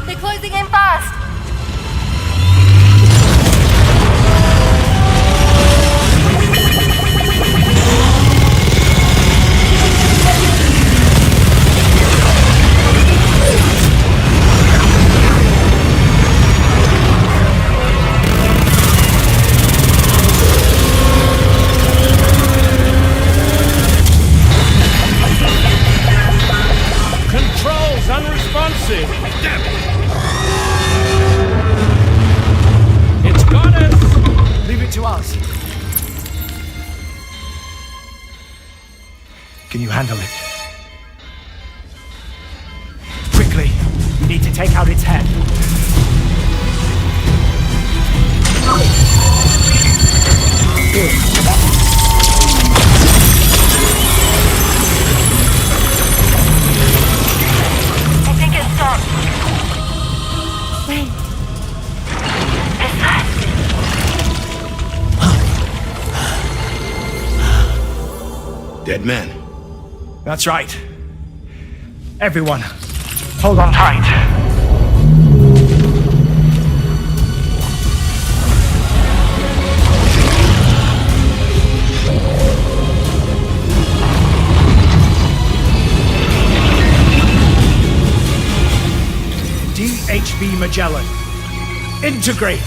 They're closing in fast. Controls unresponsive. Damn it. It's got us. Leave it to us. Can you handle it? Quickly, we need to take out its head. I think it's stopped. Wait. Is that? Dead man. That's right. Everyone, hold on tight. DHV Magellan, integrate!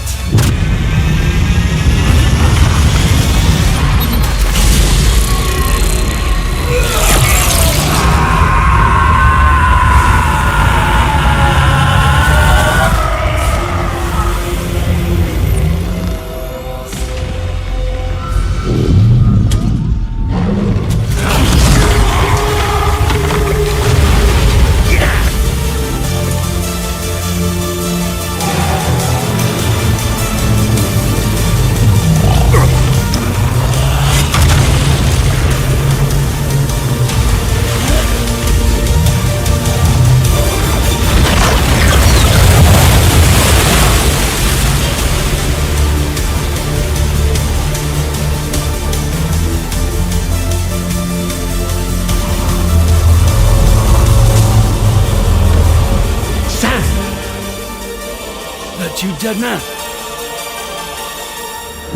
You dead man?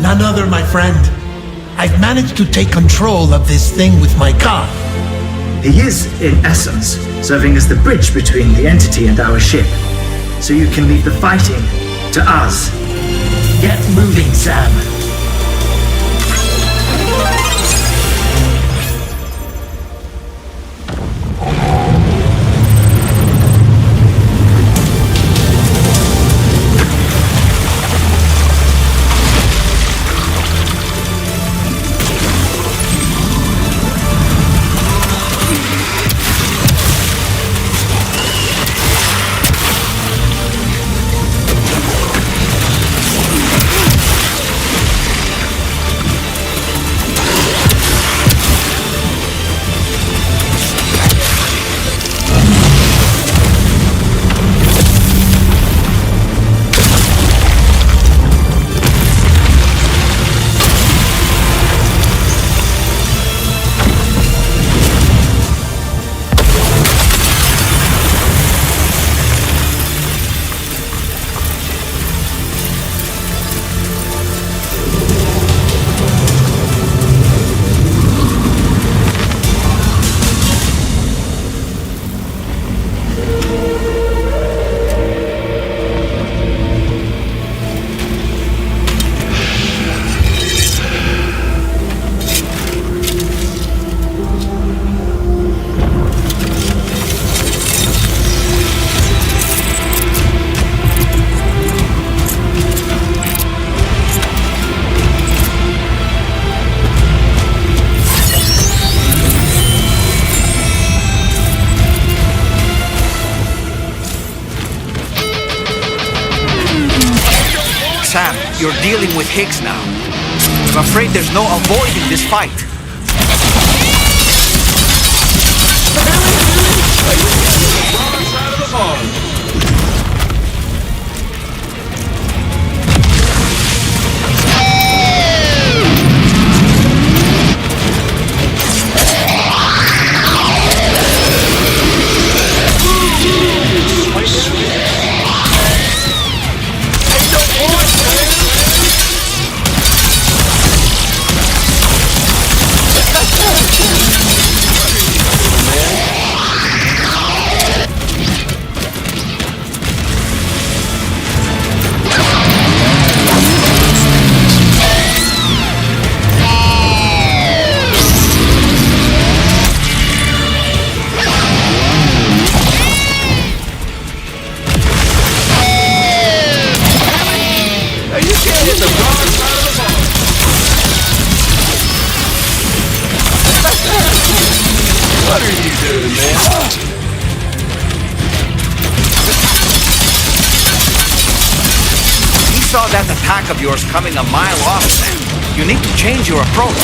None other, my friend. I've managed to take control of this thing with my car. He is, in essence, serving as the bridge between the entity and our ship. So you can leave the fighting to us. Get moving, Sam. You're dealing with Higgs now. I'm afraid there's no avoiding this fight. What are you doing, man? He saw that attack of yours coming a mile off, Sam. You need to change your approach.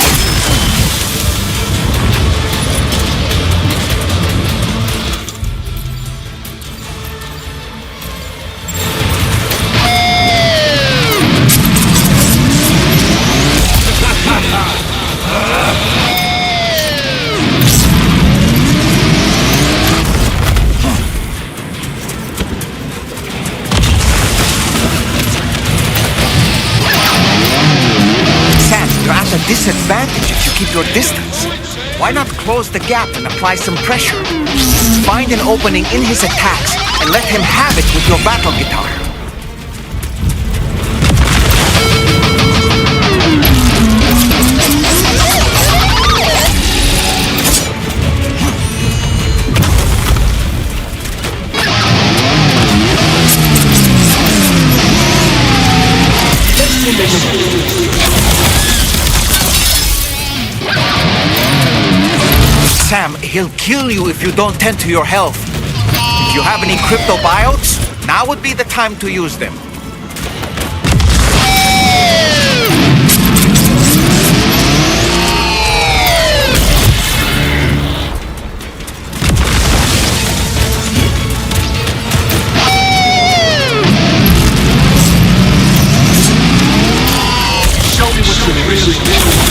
Disadvantage if you keep your distance. Why not close the gap and apply some pressure? Find an opening in his attacks and let him have it with your battle guitar. Sam, he'll kill you if you don't tend to your health. If you have any cryptobiotes, now would be the time to use them. Show me what you really do.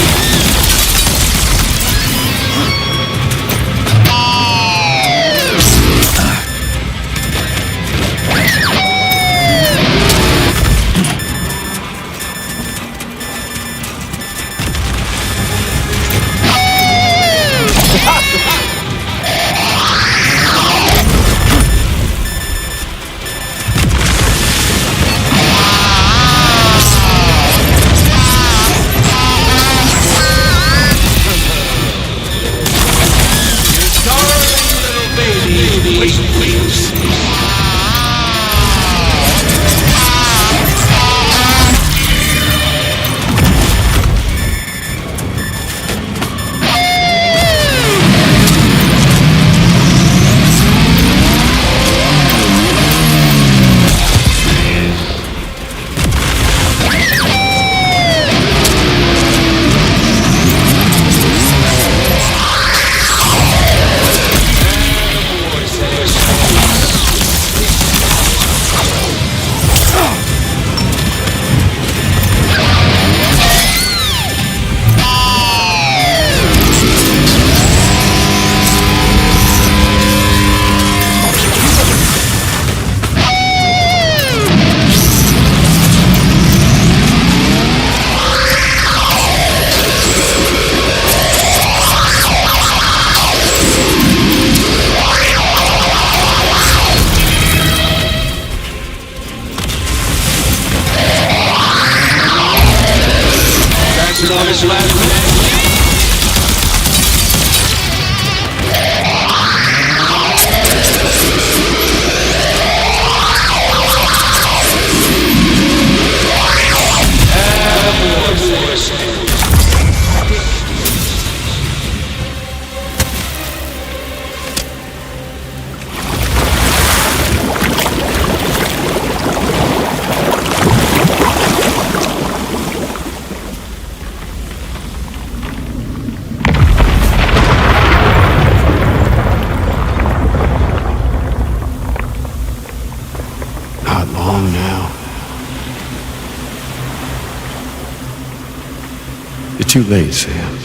too late, Sam.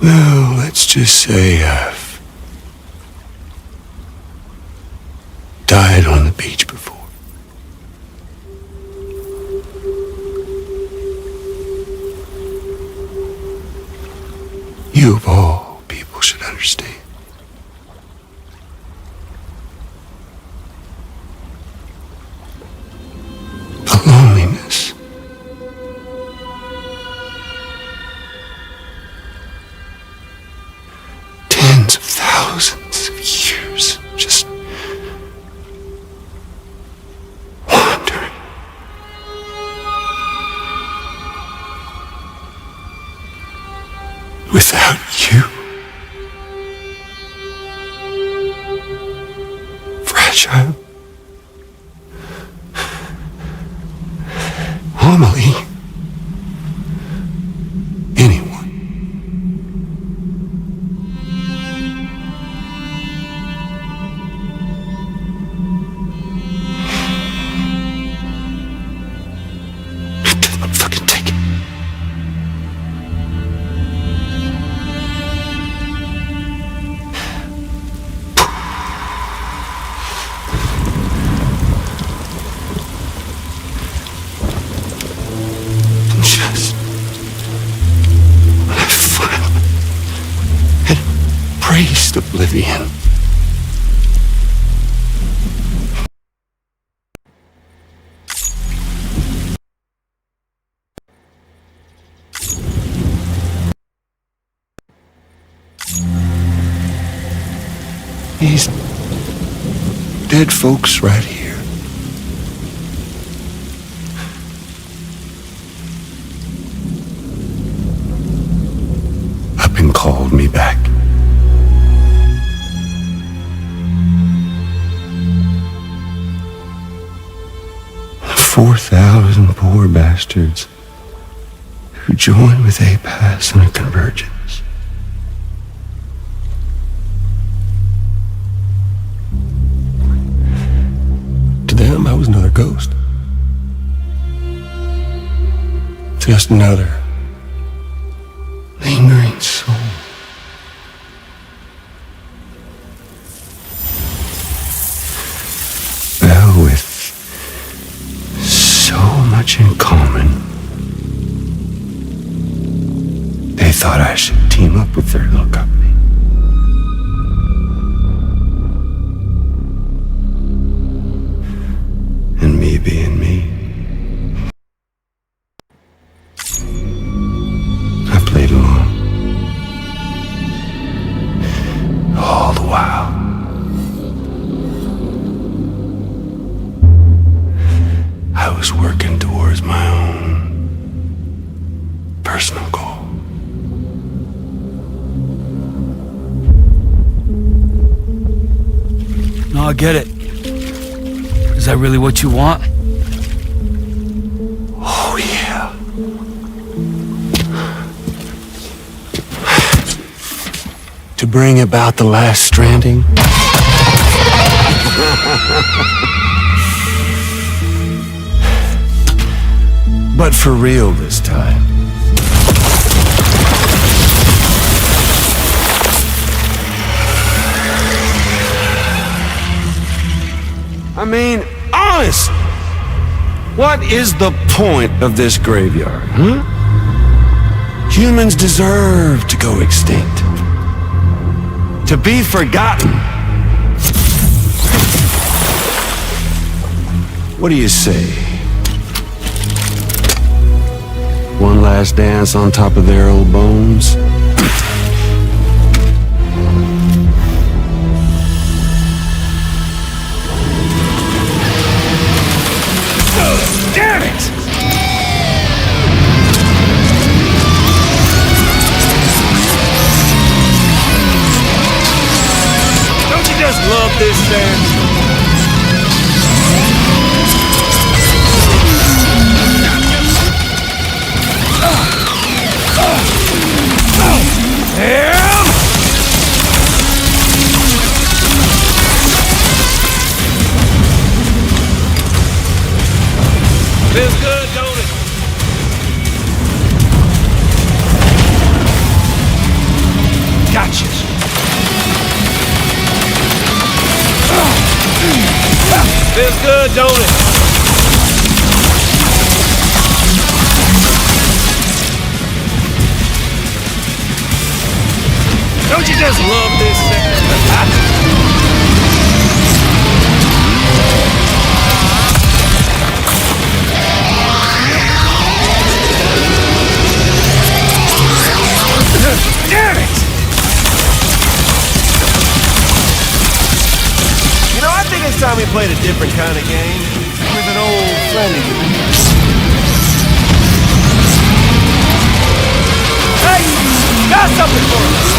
Well, let's just say I've died on the beach before. You of all people should understand. The loneliness. Tens of thousands of years just wandering. Without you. Fragile. Amelie. Anyone. Fucking take it. Just when I finally had embraced oblivion. These dead folks right here. Up and called me back. The 4,000 poor bastards who joined with APAS in a convergence. To them, I was another ghost. Just another lingering soul. Well, with so much in common, they thought I should team up with their little company. And me being me, I played along. All the while, I was working towards my own personal goal. No, I get it. Is that really what you want? Oh, yeah. To bring about the last stranding. But for real this time. I mean, honest, what is the point of this graveyard, huh? Humans deserve to go extinct. To be forgotten. What do you say? One last dance on top of their old bones? Damn it! good, don't it? Don't you just love this Damn it! You know, I think it's time we played a different kind of game with an old friend of yours. Hey! Got something for us!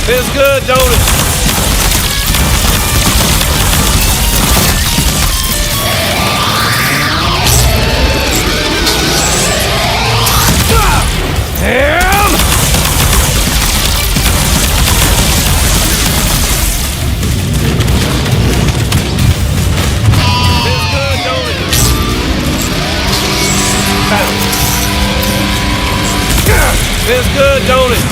Feels good, don't it? Damn! Feels good, don't it? Feels good, don't it?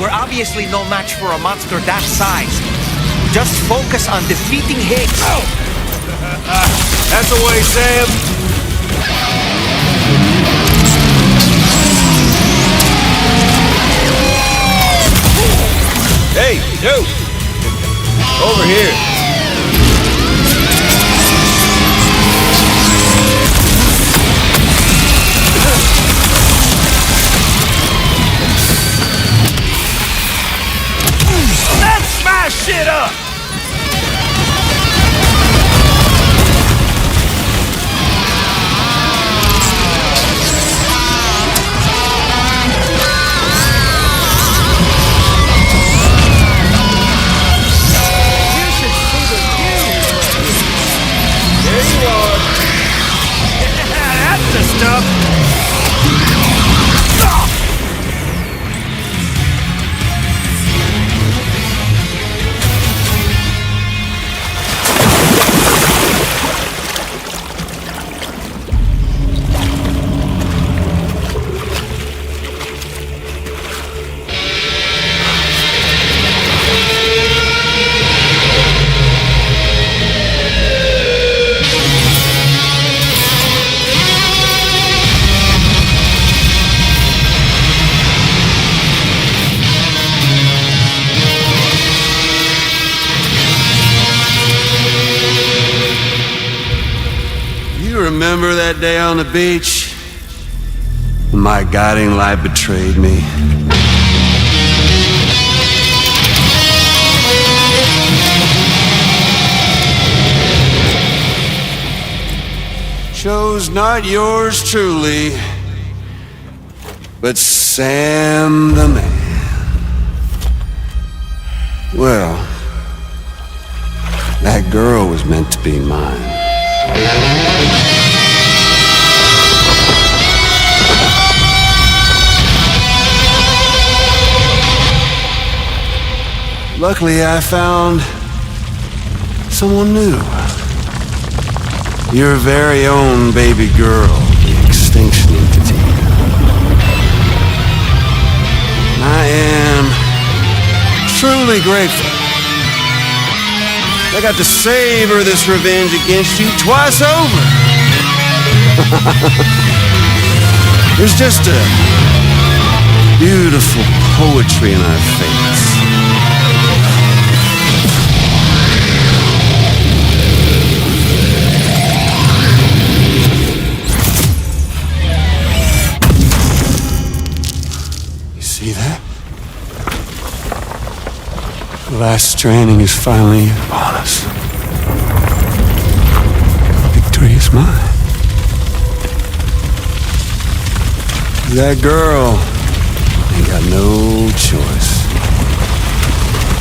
We're obviously no match for a monster that size. Just focus on defeating Higgs. That's the way, Sam. Hey, dude! Over here. Let's smash shit up! You should see the view. There you are. Yeah, that's the stuff. You remember that day on the beach? When my guiding light betrayed me. Chose not yours truly, but Sam the man. Well, that girl was meant to be mine. Luckily, I found someone new. Your very own baby girl, the Extinction Entity. I am truly grateful. I got to savor this revenge against you twice over. There's just a beautiful poetry in our fates. You see that? The last stranding is finally upon us. Victory is mine. That girl ain't got no choice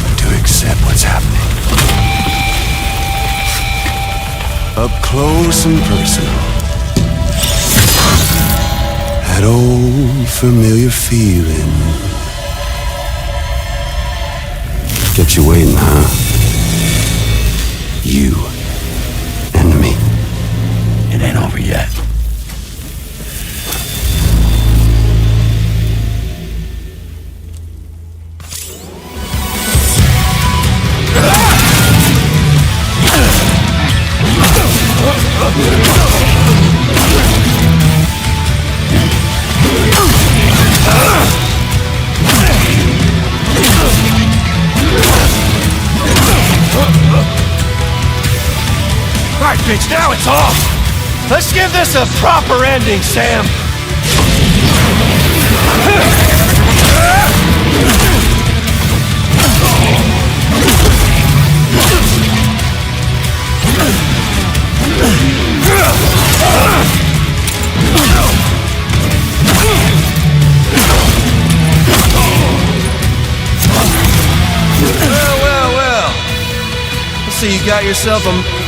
but to accept what's happening. Up close and personal. That old familiar feeling. Kept you waiting, huh? You and me. It ain't over yet. Alright, bitch, now it's off! Let's give this a proper ending, Sam! Well. Let's see, you got yourself a...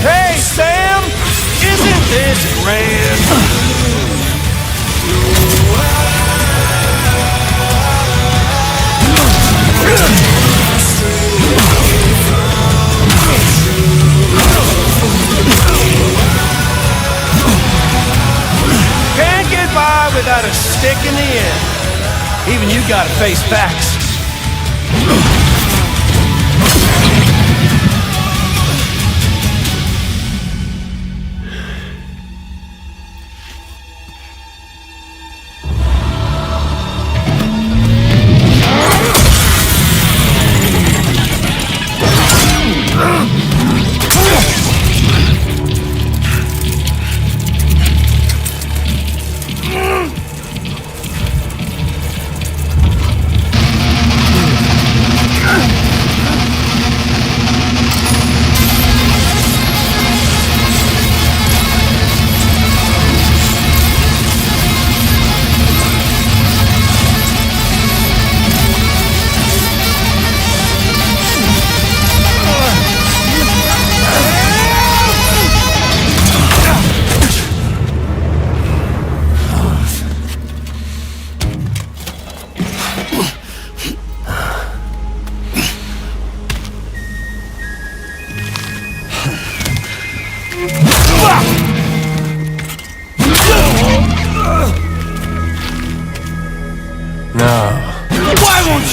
Hey, Sam! Isn't this grand? Can't get by without a stick in the end. Even you gotta face facts.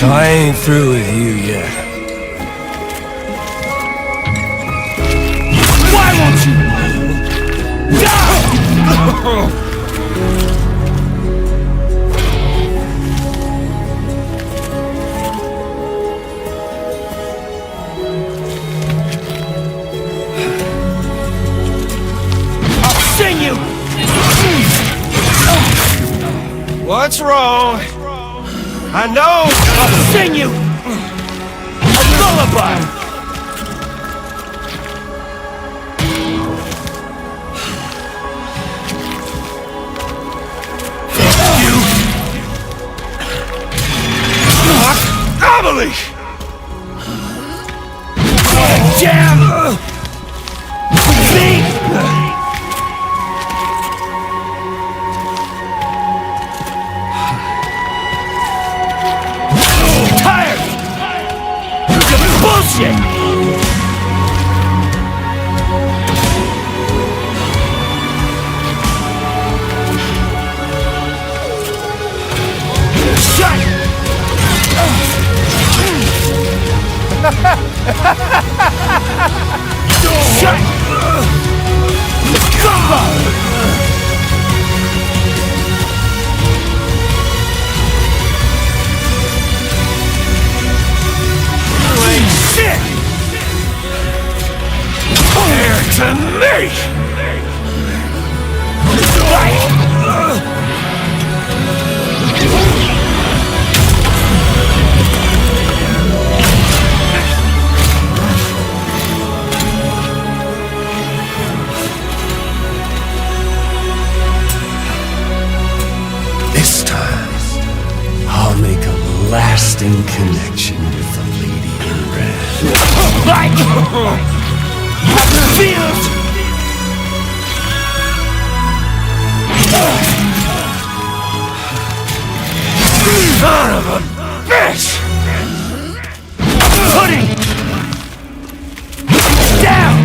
I ain't through with you yet. Why won't you? I'll sing you! What's wrong? I know! I'll sing you! A lullaby! You! Amelie! Damn! Me! Bullshit! Shut! Shut! Come on! lasting connection with the lady in red. Feels! Son of a bitch! Putting down!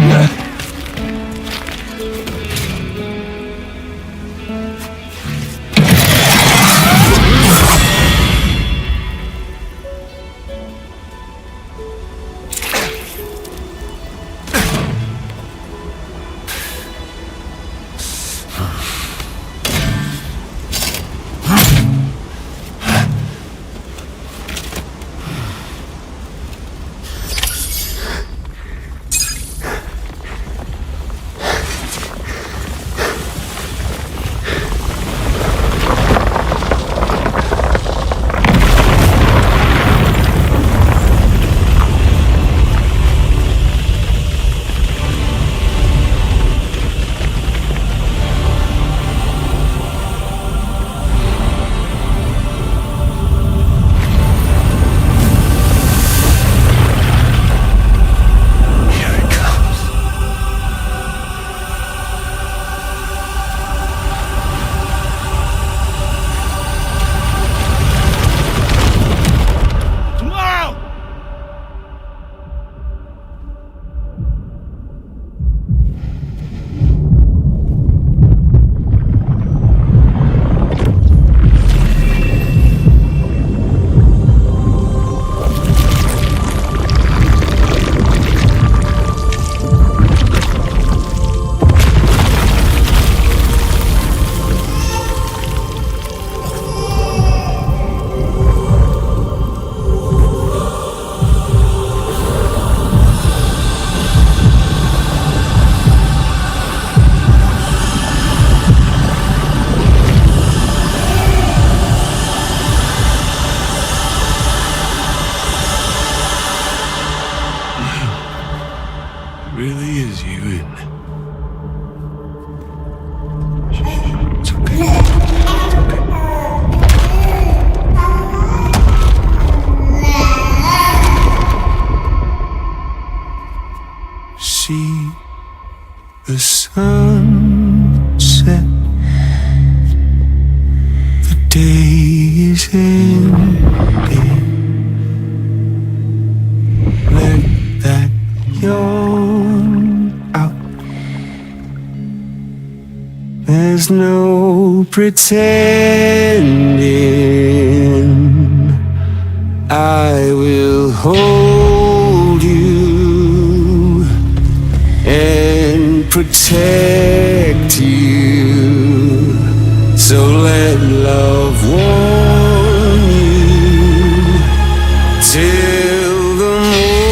Really is you, isn't it? See the sunset. The day is ending. Let that yawn out. There's no pretending. I will hold you and protect you. So let love warm you till the morning.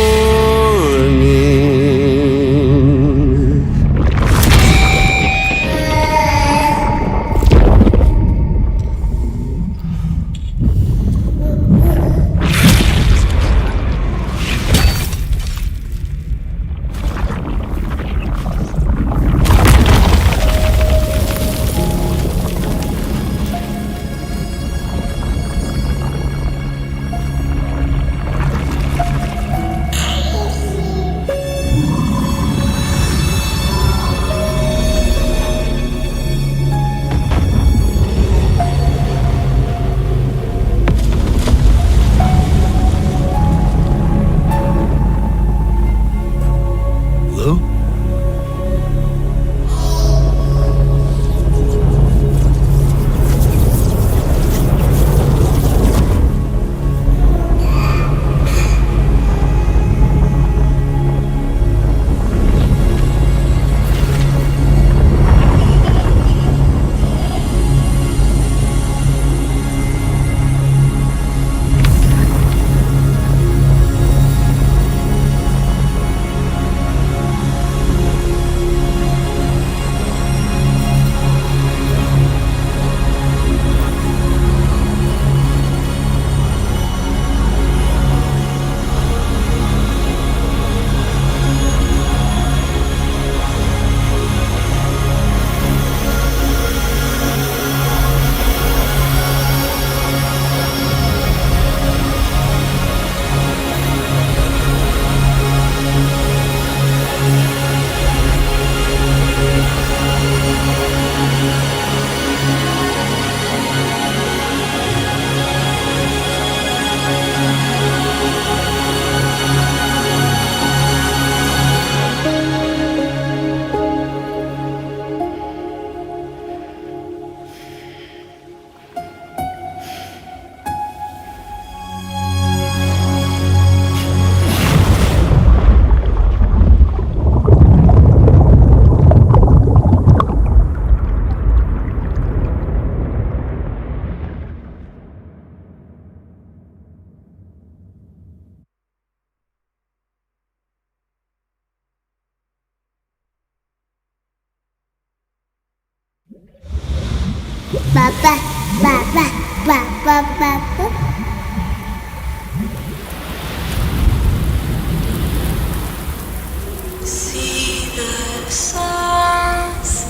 See the sunset.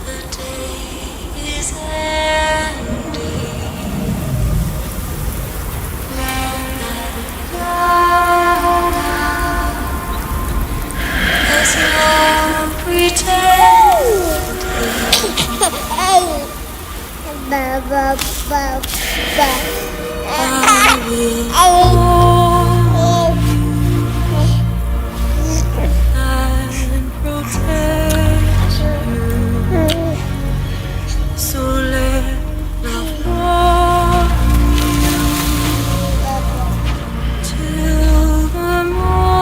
The day is ending. There's no and protect you. So let love walk you till the morning.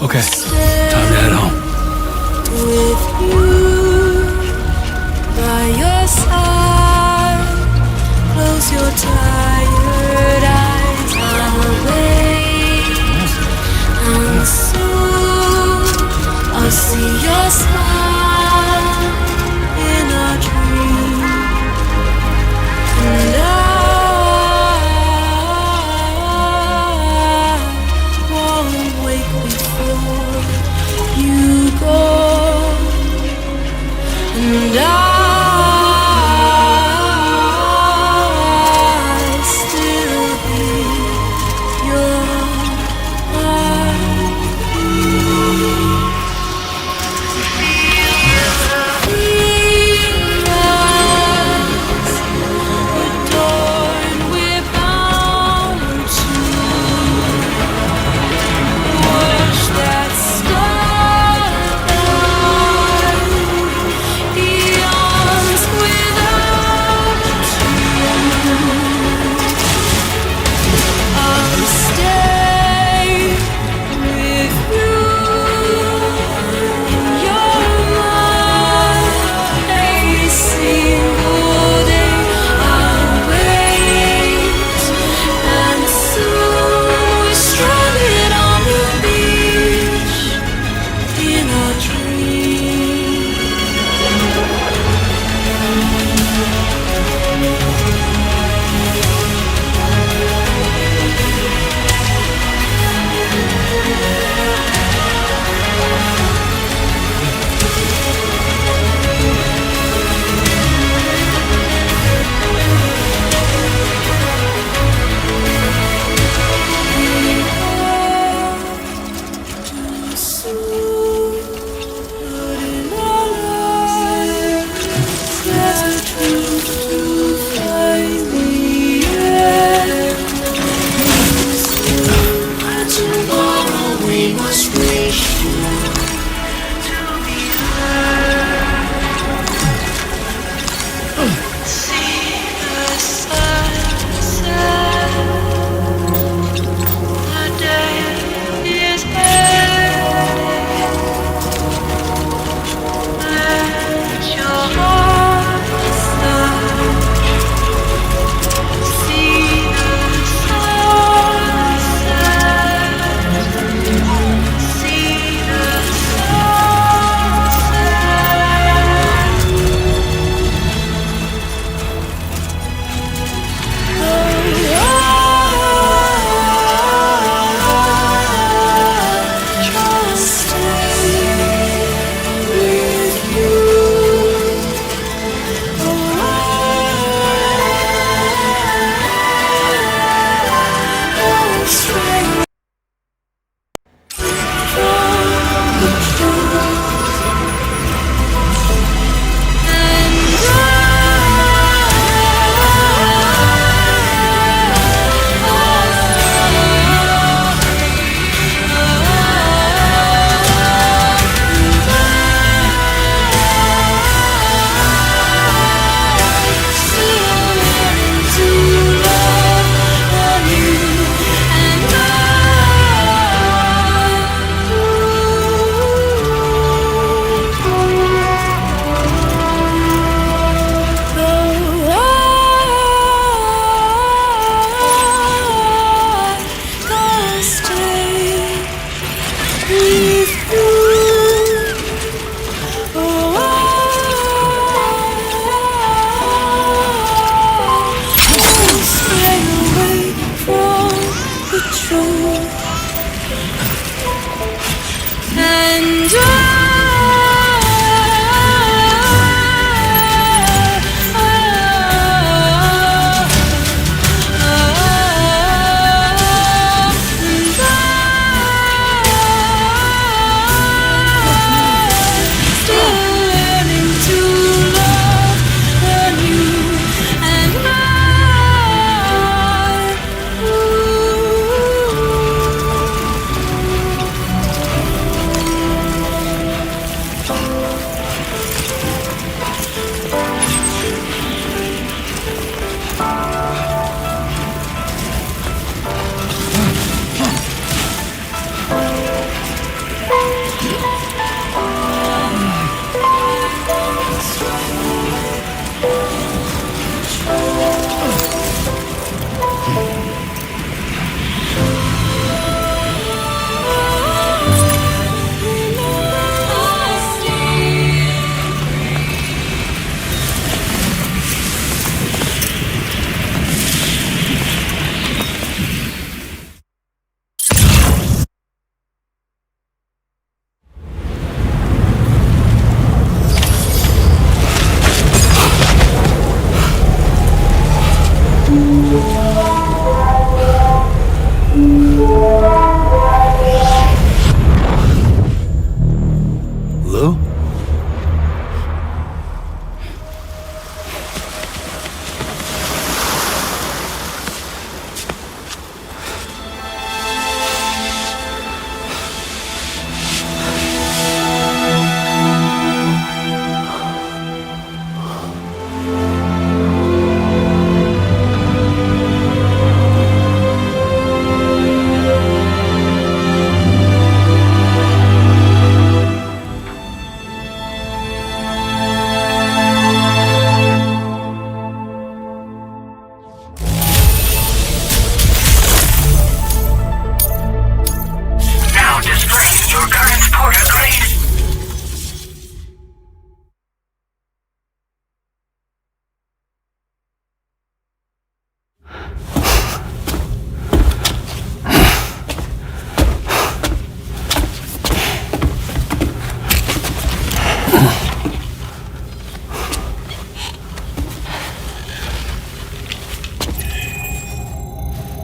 Okay, time to head home. With you by your side, close your tired eyes. I'll wait, and soon I'll see your smile in a dream, and I won't wake before you go. And I still be your heart.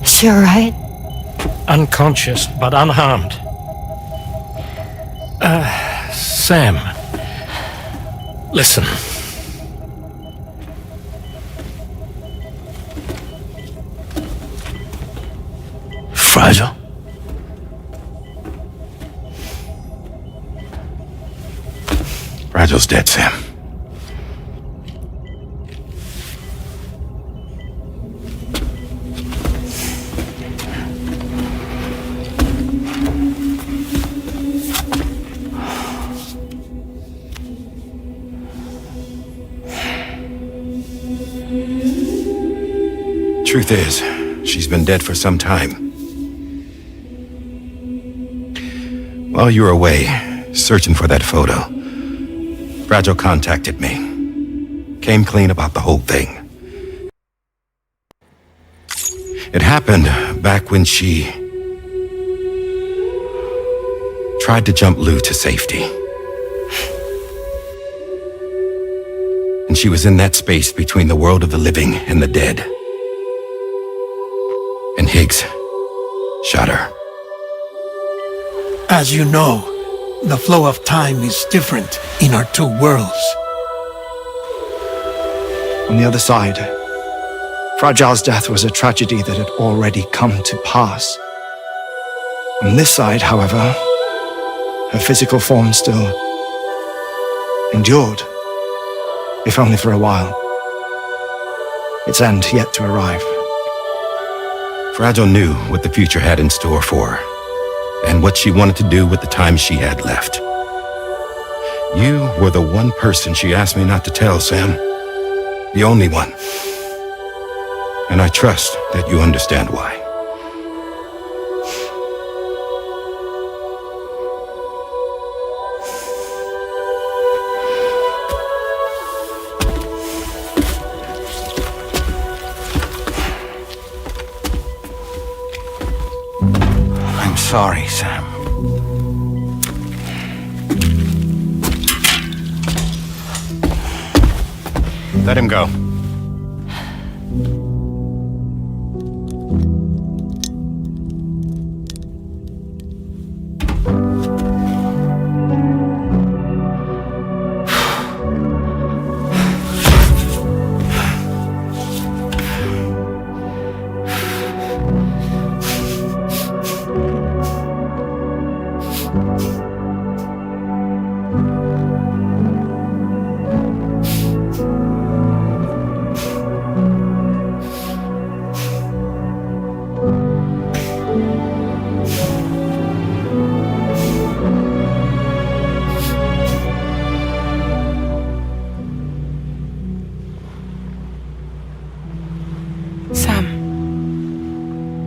Is she alright? Unconscious, but unharmed. Sam. Listen. Fragile? Fragile's dead, Sam. Truth is, she's been dead for some time. While you were away, searching for that photo, Fragile contacted me. Came clean about the whole thing. It happened back when she tried to jump Lou to safety. And she was in that space between the world of the living and the dead. And Higgs shot her. As you know, the flow of time is different in our two worlds. On the other side, Fragile's death was a tragedy that had already come to pass. On this side, however, her physical form still endured, if only for a while. Its end yet to arrive. Fragile knew what the future had in store for her, and what she wanted to do with the time she had left. You were the one person she asked me not to tell, Sam. The only one. And I trust that you understand why. I'm sorry, Sam. Let him go.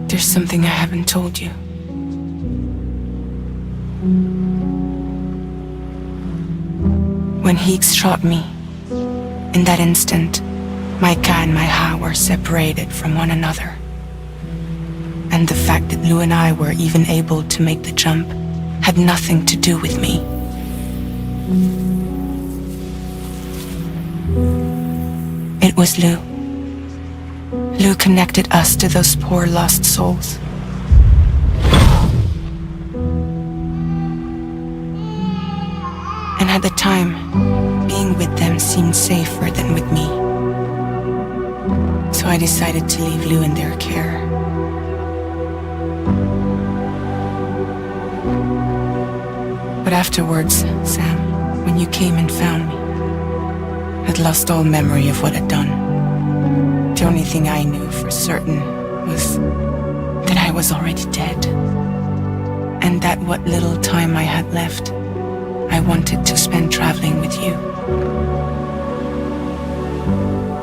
There's something I haven't told you. When Higgs shot me, in that instant, my Ka and my Ha were separated from one another. And the fact that Lou and I were even able to make the jump had nothing to do with me. It was Lou. Lou connected us to those poor lost souls. And at the time, being with them seemed safer than with me. So I decided to leave Lou in their care. But afterwards, Sam, when you came and found me, I'd lost all memory of what I'd done. The only thing I knew for certain was that I was already dead. And that what little time I had left, I wanted to spend traveling with you.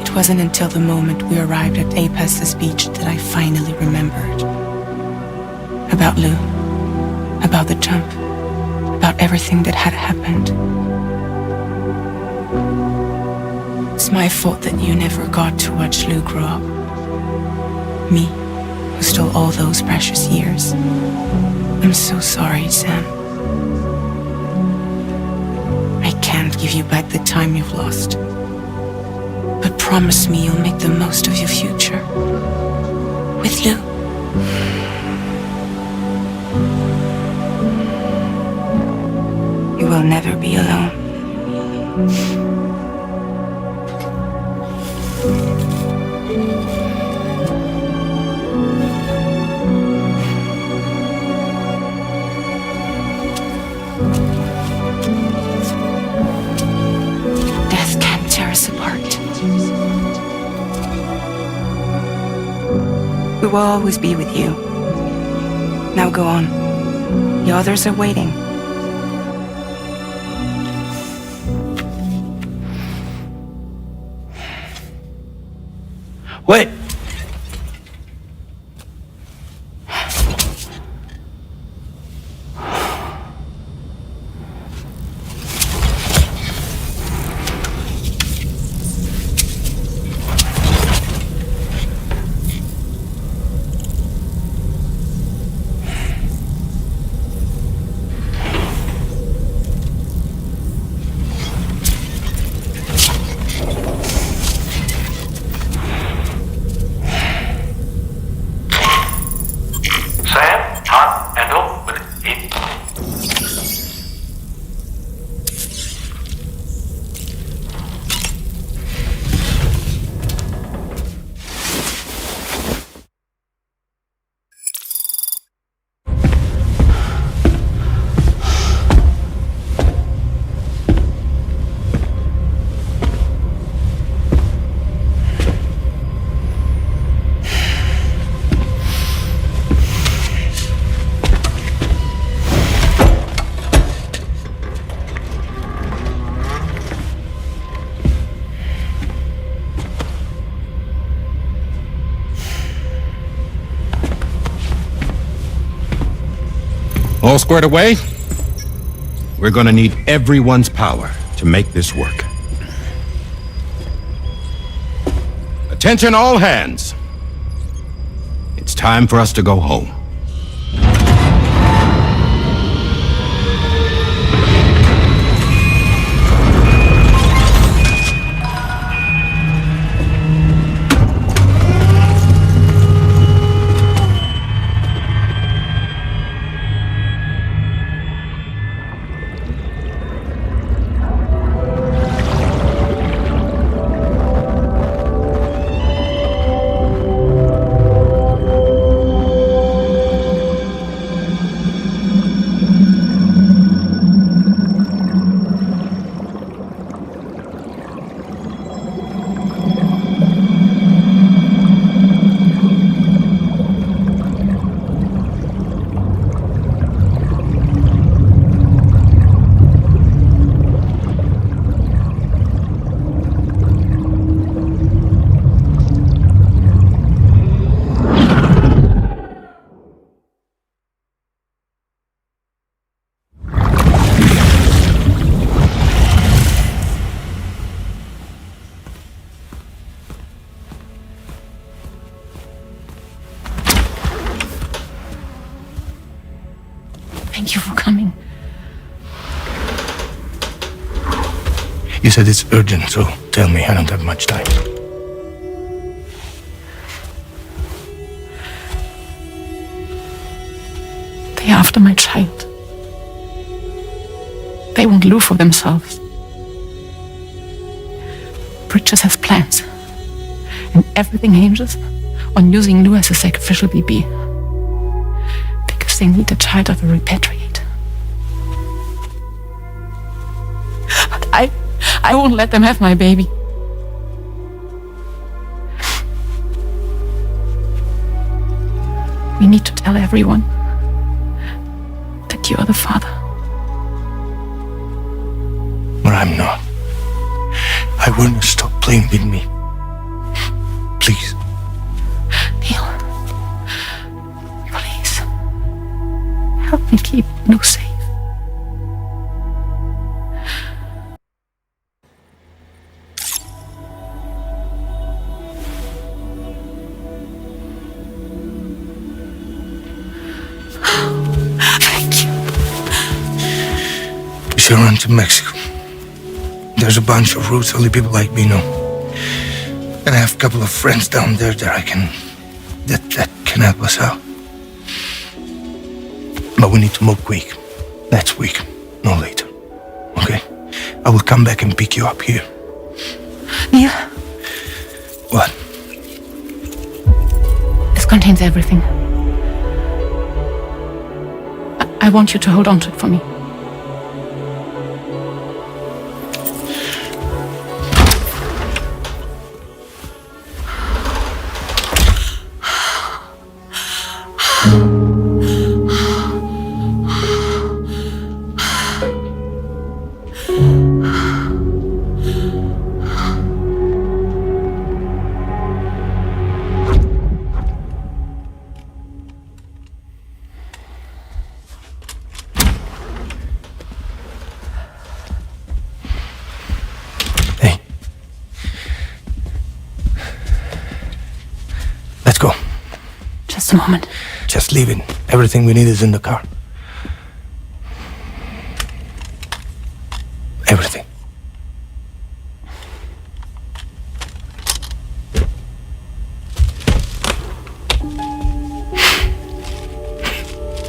It wasn't until the moment we arrived at Apas's beach that I finally remembered. About Lou, about the jump, about everything that had happened. It's my fault that you never got to watch Lou grow up. Me, who stole all those precious years. I'm so sorry, Sam. I can't can't give you back the time you've lost. But promise me you'll make the most of your future. With Lou. You will never be alone. Death can't tear us apart. We will always be with you. Now go on. The others are waiting. Wait! All squared away? We're gonna need everyone's power to make this work. Attention all hands. It's time for us to go home. Thank you for coming. You said it's urgent, so tell me, I don't have much time. They're after my child. They want Lou for themselves. Bridges has plans. And everything hinges on using Lou as a sacrificial BB. Because they need the child of a repatriate. But I won't let them have my baby. We need to tell everyone that you are the father. But I'm not. I want to stop playing with me. Please. Neil. Please. Help me keep Lou safe. We shall run to Mexico. there's a bunch of routes only people like me know. And I have a couple of friends down there that can help us out. But we need to move quick. Next week, no later. Okay? I will come back and pick you up here. Neil? What? This contains everything. I want you to hold on to it for me. Let's go. Just a moment. Just leave it. Everything we need is in the car. Everything.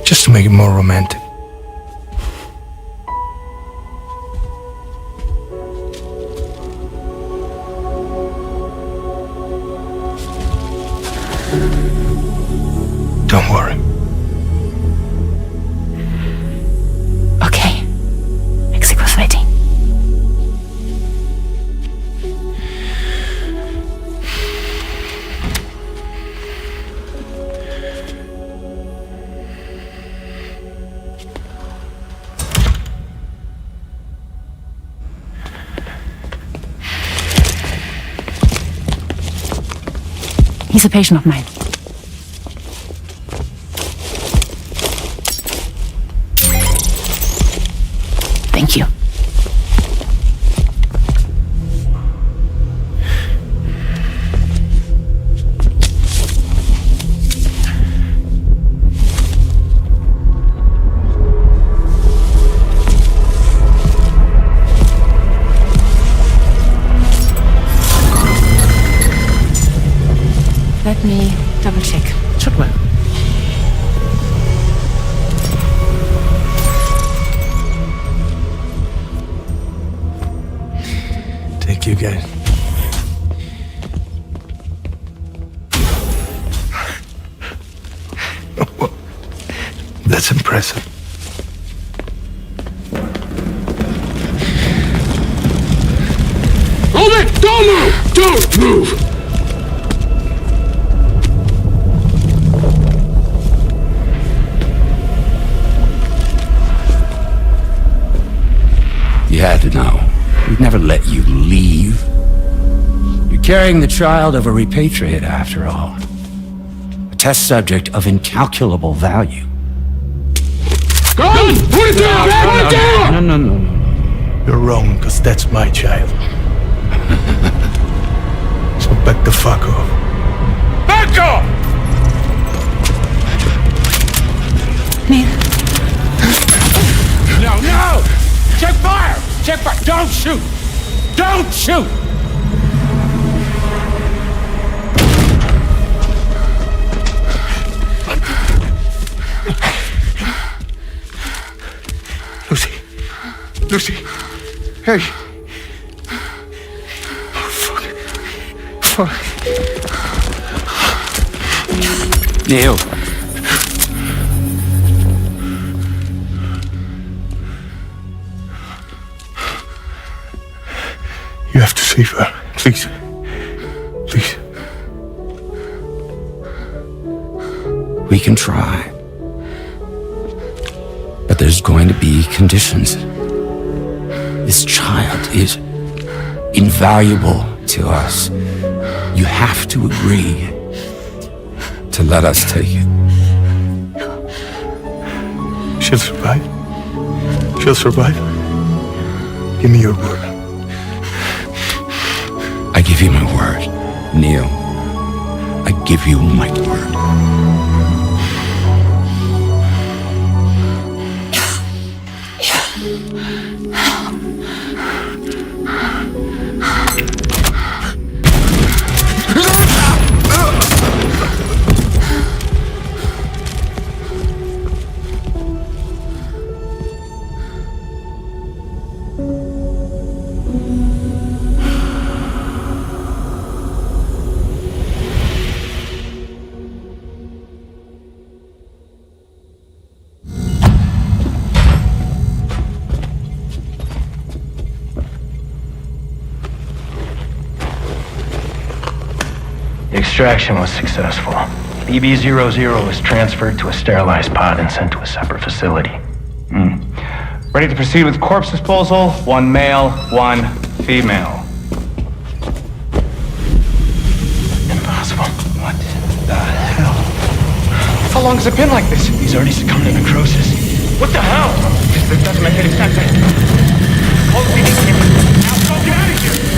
Just to make it more romantic. Don't worry. Okay. Mexico's ready. He's a patient of mine. Thank you. Let me double check. Should work. Thank you, guys. That's impressive. Hold it! Don't move! Don't move! You had to know. We'd never let you leave. You're carrying the child of a repatriate, after all. A test subject of incalculable value. Gun! Put it down! Put it down! No. You're wrong, because that's my child. So back the fuck off. Back off! Neil. No! Check fire! Check fire! Don't shoot! Don't shoot! Lucy. Hey. Oh, fuck. Neil. You have to save her. Please. Please. We can try. But there's going to be conditions. This child is invaluable to us. You have to agree to let us take it. She'll survive. She'll survive. Give me your word. I give you my word, Neil. I give you my word. Extraction was successful. BB-00 was transferred to a sterilized pod and sent to a separate facility. Ready to proceed with corpse disposal. 1 male, 1 female. Impossible. What the hell? How long has it been like this? He's already succumbed to necrosis. What the hell? This doesn't make any sense. Call the PD team. Now go, get out of here!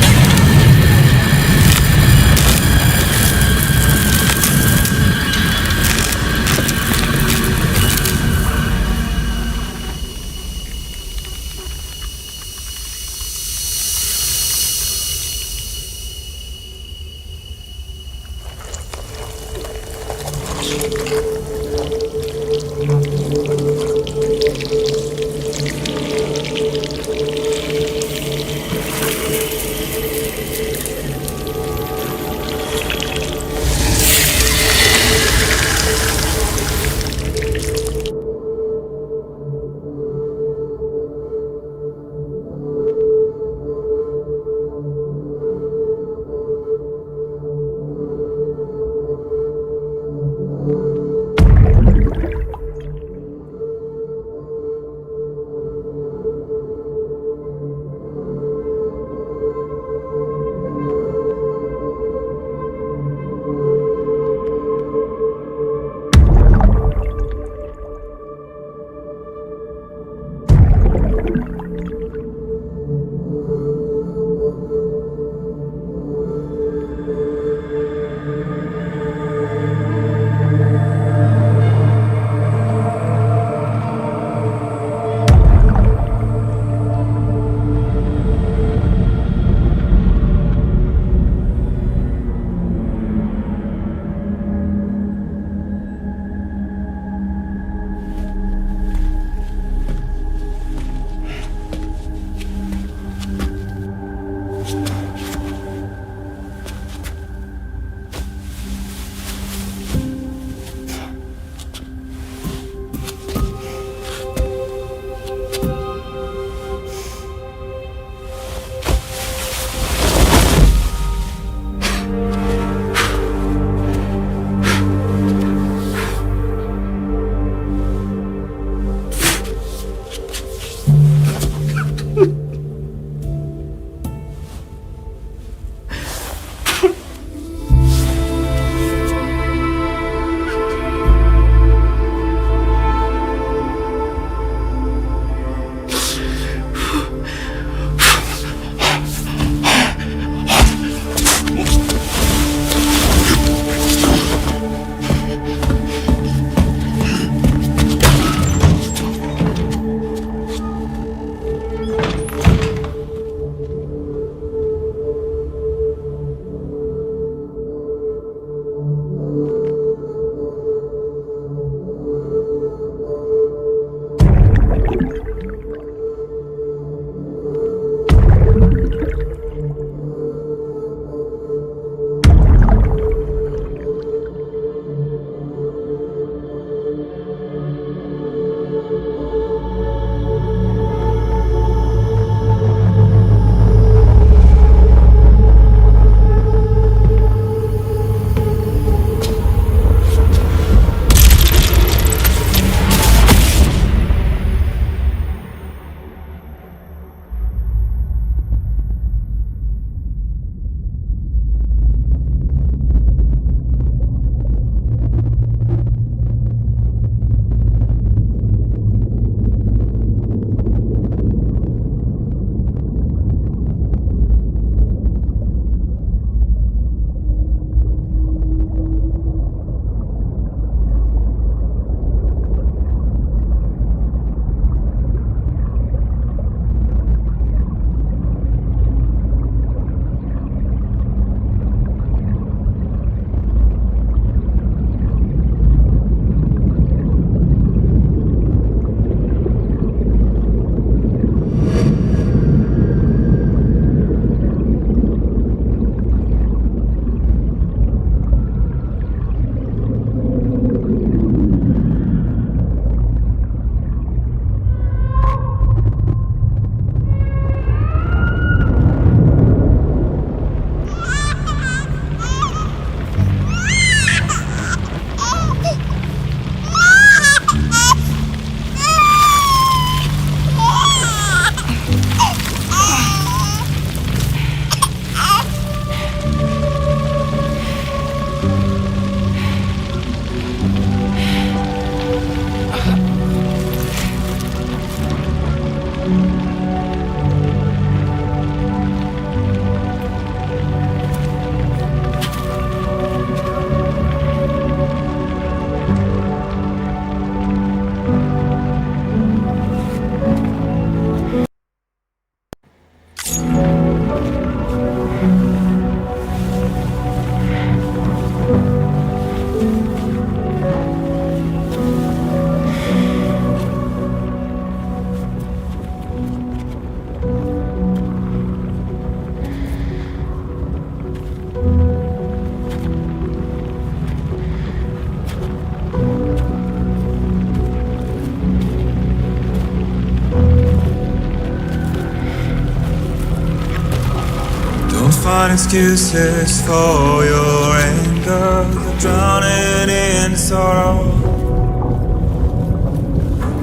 find excuses for your anger. You're drowning in sorrow,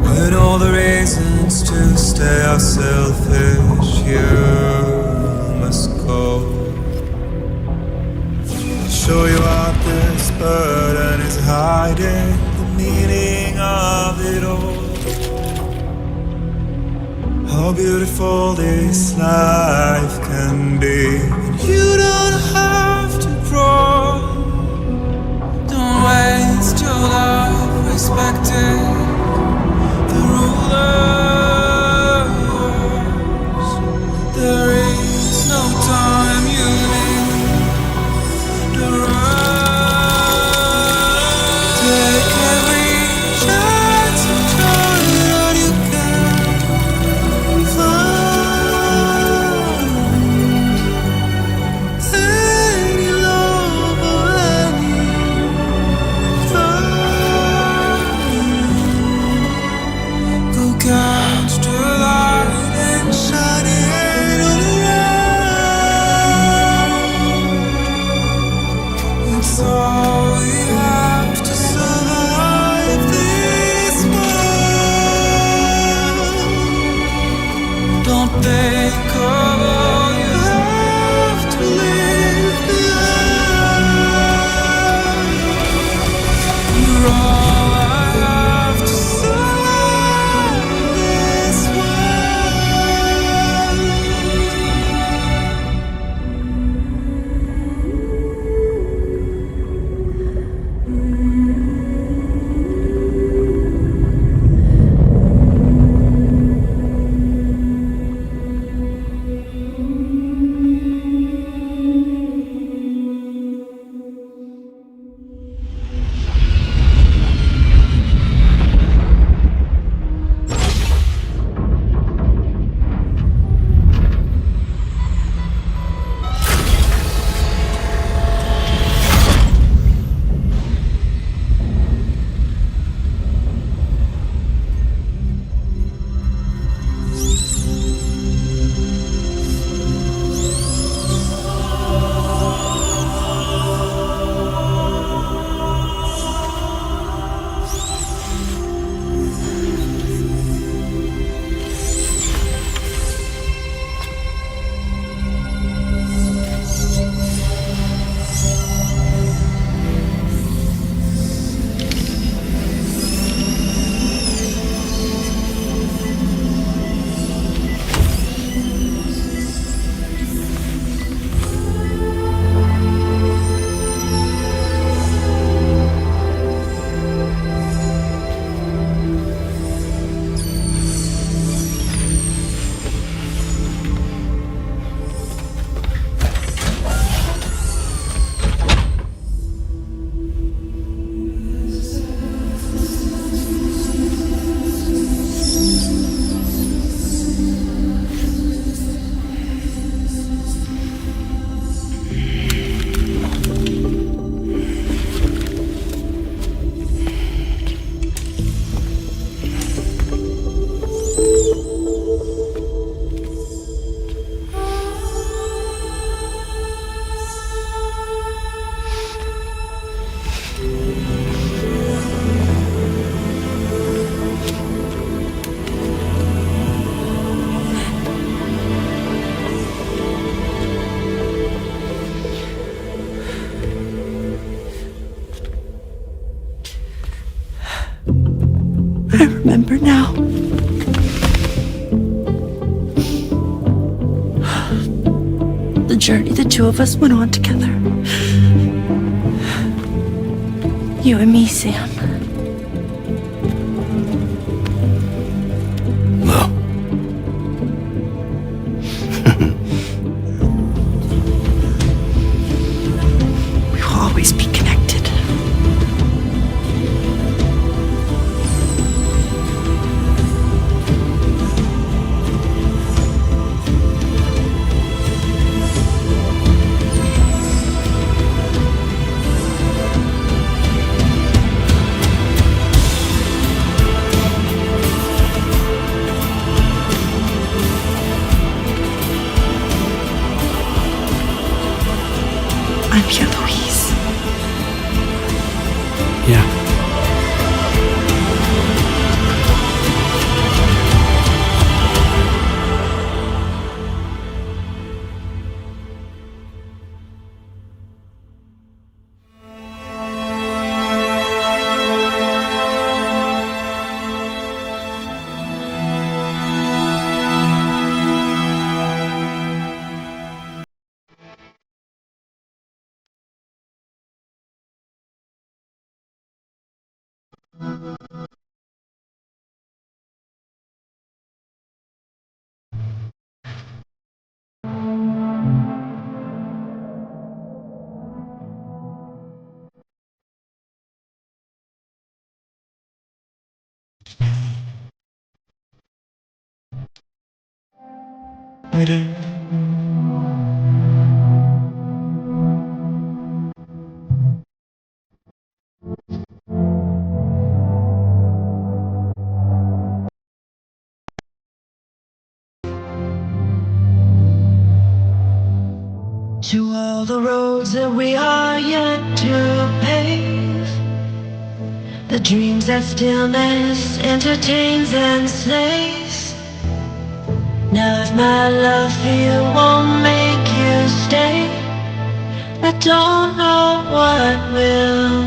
with all the reasons to stay are selfish. You must go. I'll show you out this burden is hiding the meaning of it all. How beautiful this life can be. And you don't have to grow. Don't waste your life respecting the rulers. There is no time you need to run. Take every chance and try all you can. Any love or any fire. Go catch the light and shine it all around. It's all we have to survive this world. Don't think of all you have to leave behind. You're all I have to survive this I remember now. The journey the two of us went on together. You and me, Sam. No. We will always be connected. I'm here, Louise. Yeah. To all the roads that we are yet to pave, the dreams that stillness entertains and slays. Now if my love for you won't make you stay, I don't know what will.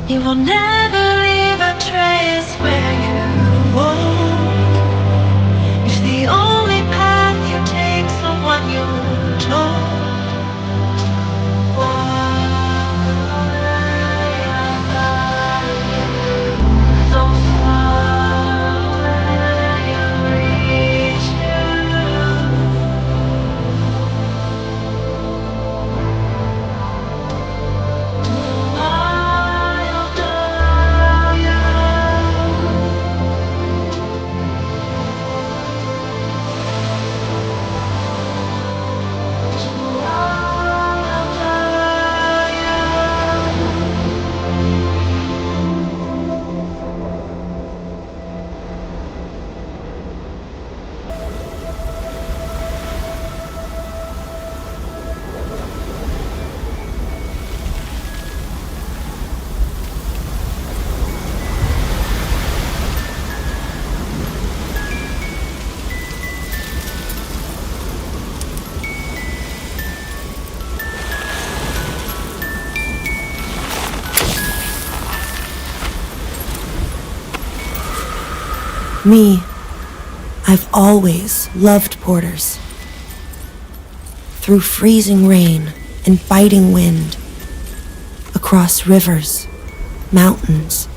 You will never leave a trace where you walk. If the only path you take's the one you're told, so far away you reach I'll tell you. Me, I've always loved porters. Through freezing rain and biting wind, across rivers, mountains,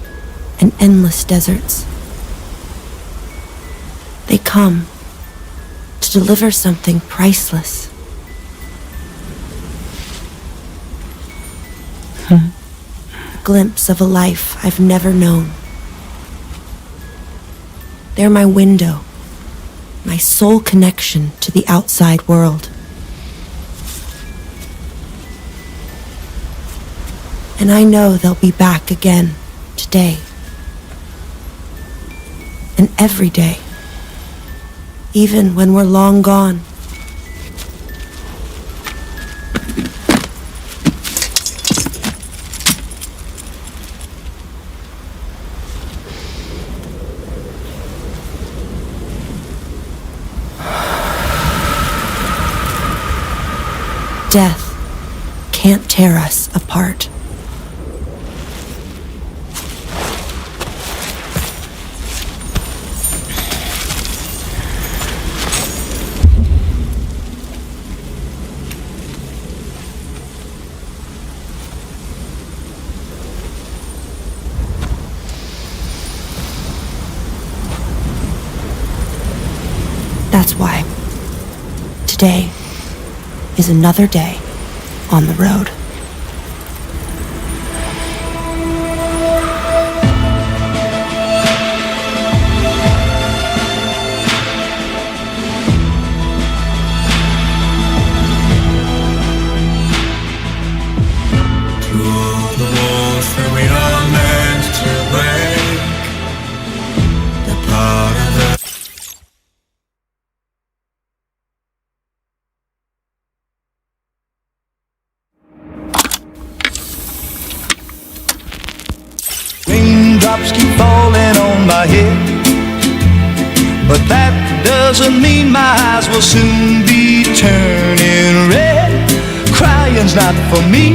and endless deserts. They come to deliver something priceless. A glimpse of a life I've never known. They're my window, my sole connection to the outside world. And I know they'll be back again today. And every day, even when we're long gone. Death can't tear us apart. That's why today is another day on the road. To all the walls that we are meant to break, the part of the. raindrops keep falling on my head. But that doesn't mean my eyes will soon be turning red. Crying's not for me,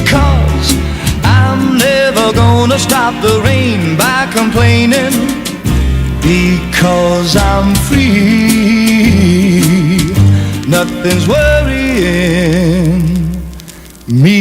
'cause I'm never gonna stop the rain by complaining, because I'm free. Nothing's worrying me.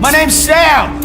My name's Sam.